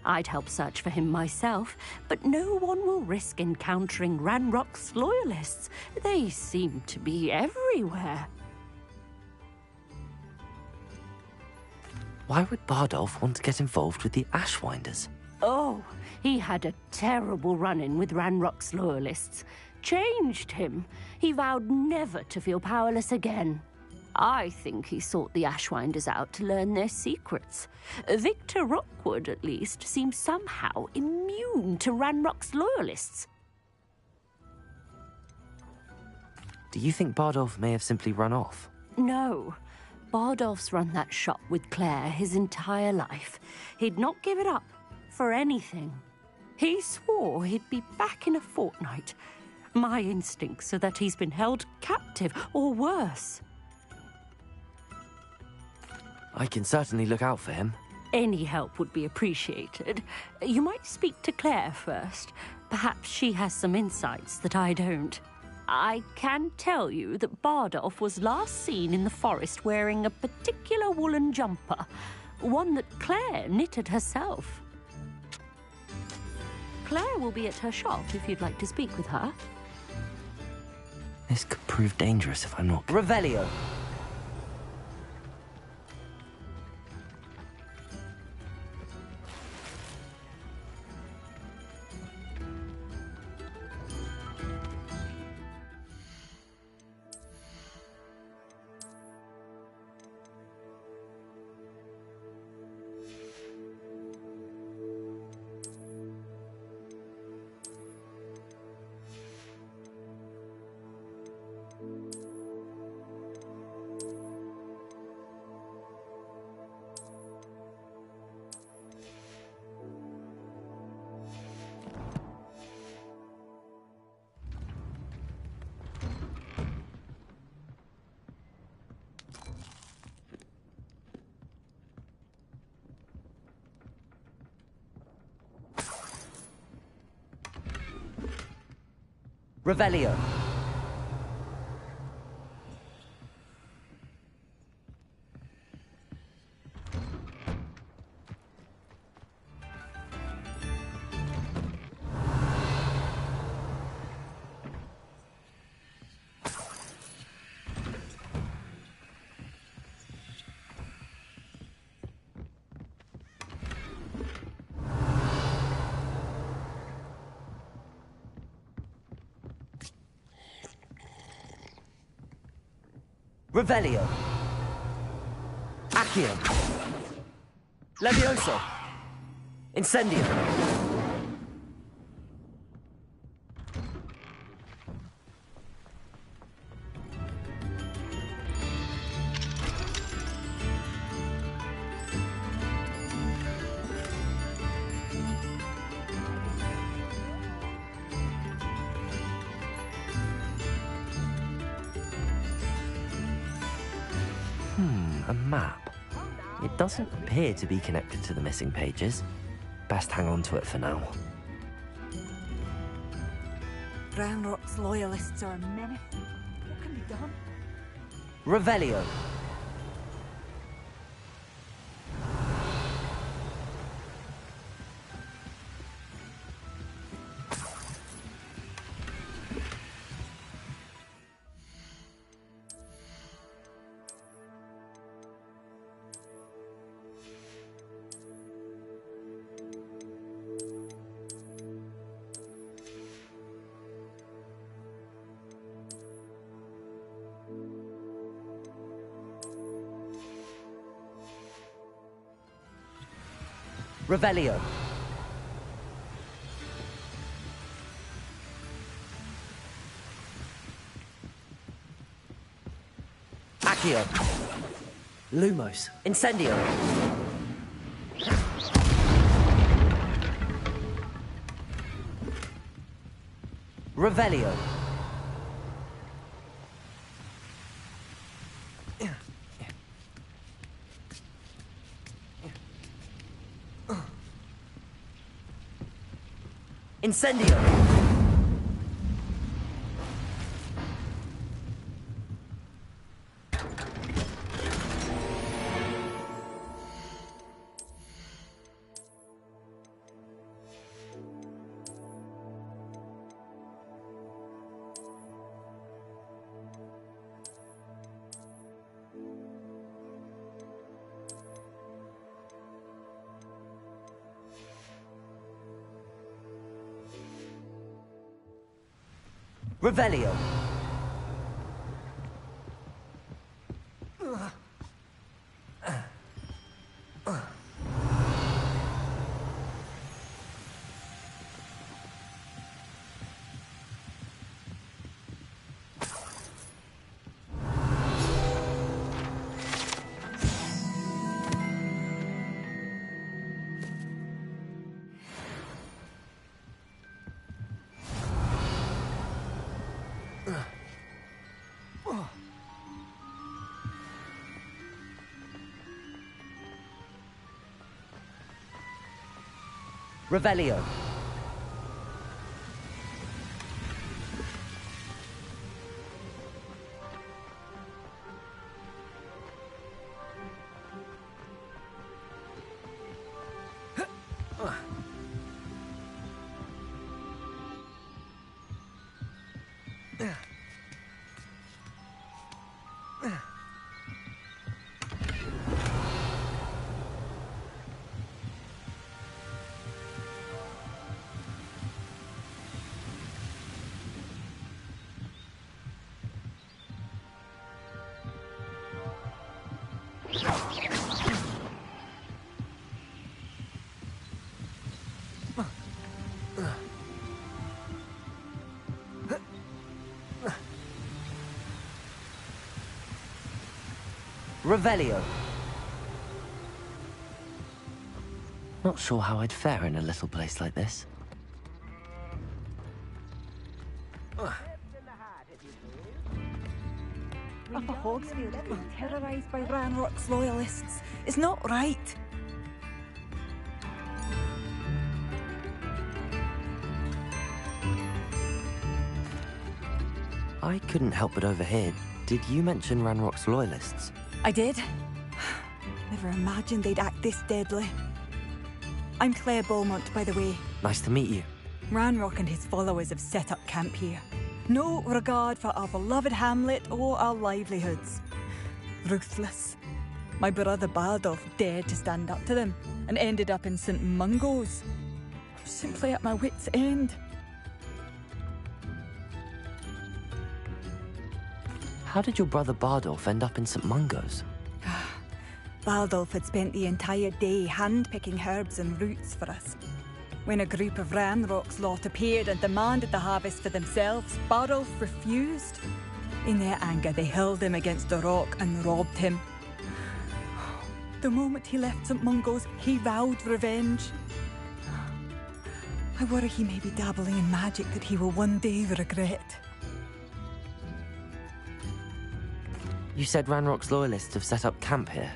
I'd help search for him myself, but no one will risk encountering Ranrock's loyalists. They seem to be everywhere. Why would Bardolph want to get involved with the Ashwinders? Oh, he had a terrible run-in with Ranrock's loyalists. Changed him. He vowed never to feel powerless again. I think he sought the Ashwinders out to learn their secrets. Victor Rookwood, at least, seems somehow immune to Ranrock's loyalists. Do you think Bardolph may have simply run off? No. Bardolph's run that shop with Claire his entire life. He'd not give it up for anything. He swore he'd be back in a fortnight. My instincts are that he's been held captive, or worse. I can certainly look out for him. Any help would be appreciated. You might speak to Claire first. Perhaps she has some insights that I don't. I can tell you that Bardolph was last seen in the forest wearing a particular woolen jumper, one that Claire knitted herself. Claire will be at her shop if you'd like to speak with her. This could prove dangerous if I'm not... Revelio. Revelio. Revelio. Accio. Levioso. Incendio. A map. It doesn't appear to be connected to the missing pages. Best hang on to it for now. Ranrock's loyalists are a menace. What can be done? Revelio. Revelio. Accio. Lumos. Incendio. Revelio. Incendio. Revelio. Revelio. Revelio. Not sure how I'd fare in a little place like this. Upper Hogsfield is being terrorised by Ranrock's loyalists. It's not right. I couldn't help but overhear. Did you mention Ranrock's loyalists? I did. Never imagined they'd act this deadly. I'm Claire Beaumont, by the way. Nice to meet you. Ranrock and his followers have set up camp here. No regard for our beloved hamlet or our livelihoods. Ruthless. My brother Bardolph dared to stand up to them and ended up in St. Mungo's. I'm simply at my wit's end. How did your brother Bardolph end up in St. Mungo's? Bardolph had spent the entire day hand-picking herbs and roots for us. When a group of Ranrock's lot appeared and demanded the harvest for themselves, Bardolph refused. In their anger, they hurled him against a rock and robbed him. The moment he left St. Mungo's, he vowed revenge. I worry he may be dabbling in magic that he will one day regret. You said Ranrock's loyalists have set up camp here.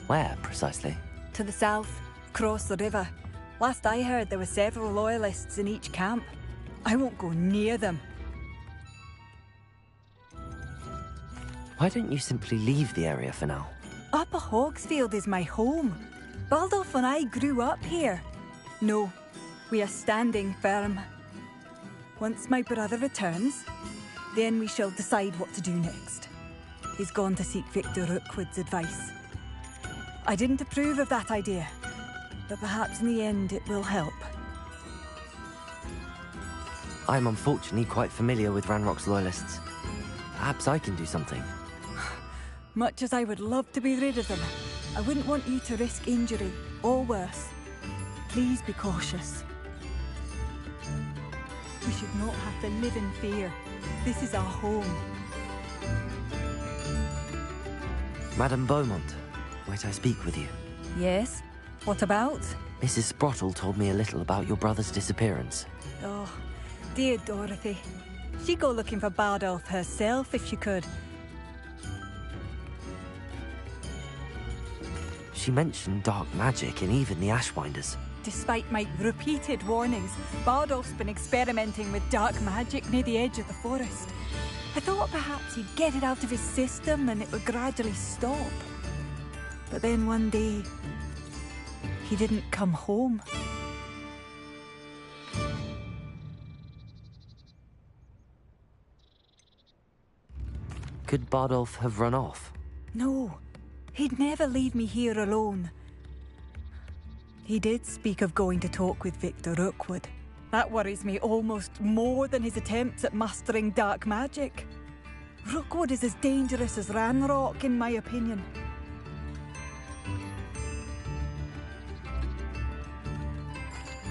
Where, precisely? To the south, across the river. Last I heard, there were several loyalists in each camp. I won't go near them. Why don't you simply leave the area for now? Upper Hogsfield is my home. Bardolph and I grew up here. No, we are standing firm. Once my brother returns, then we shall decide what to do next. He's gone to seek Victor Rookwood's advice. I didn't approve of that idea, but perhaps in the end it will help. I'm unfortunately quite familiar with Ranrock's loyalists. Perhaps I can do something. Much as I would love to be rid of them, I wouldn't want you to risk injury, or worse. Please be cautious. We should not have to live in fear. This is our home. Madame Beaumont, might I speak with you? Yes? What about? Mrs. Sprottle told me a little about your brother's disappearance. Oh, dear Dorothy. She'd go looking for Bardolph herself if she could. She mentioned dark magic and even the Ashwinders. Despite my repeated warnings, Bardolph's been experimenting with dark magic near the edge of the forest. I thought perhaps he'd get it out of his system and it would gradually stop. But then one day, he didn't come home. Could Bardolph have run off? No, he'd never leave me here alone. He did speak of going to talk with Victor Rookwood. That worries me almost more than his attempts at mastering dark magic. Rookwood is as dangerous as Ranrock, in my opinion.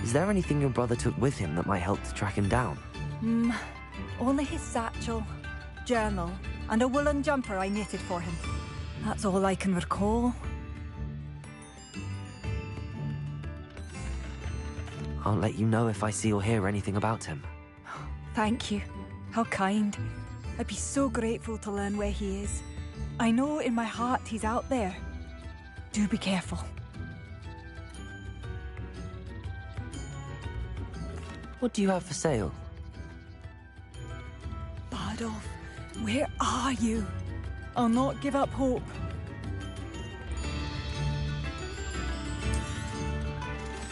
Is there anything your brother took with him that might help to track him down? Only his satchel, journal, and a woolen jumper I knitted for him. That's all I can recall. I'll let you know if I see or hear anything about him. Thank you. How kind. I'd be so grateful to learn where he is. I know in my heart he's out there. Do be careful. What do you have for sale? Bardolph, where are you? I'll not give up hope.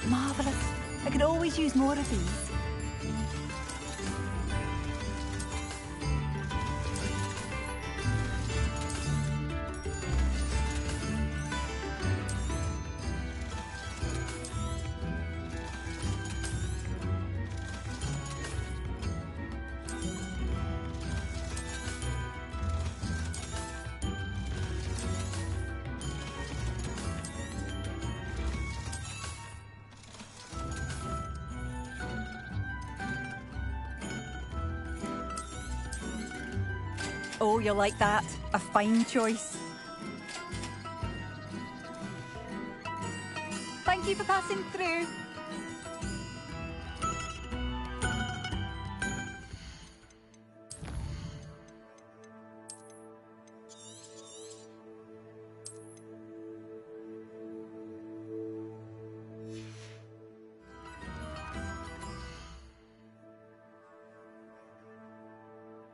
Marvellous. I could always use more of these. Oh, you'll like that. A fine choice. Thank you for passing through.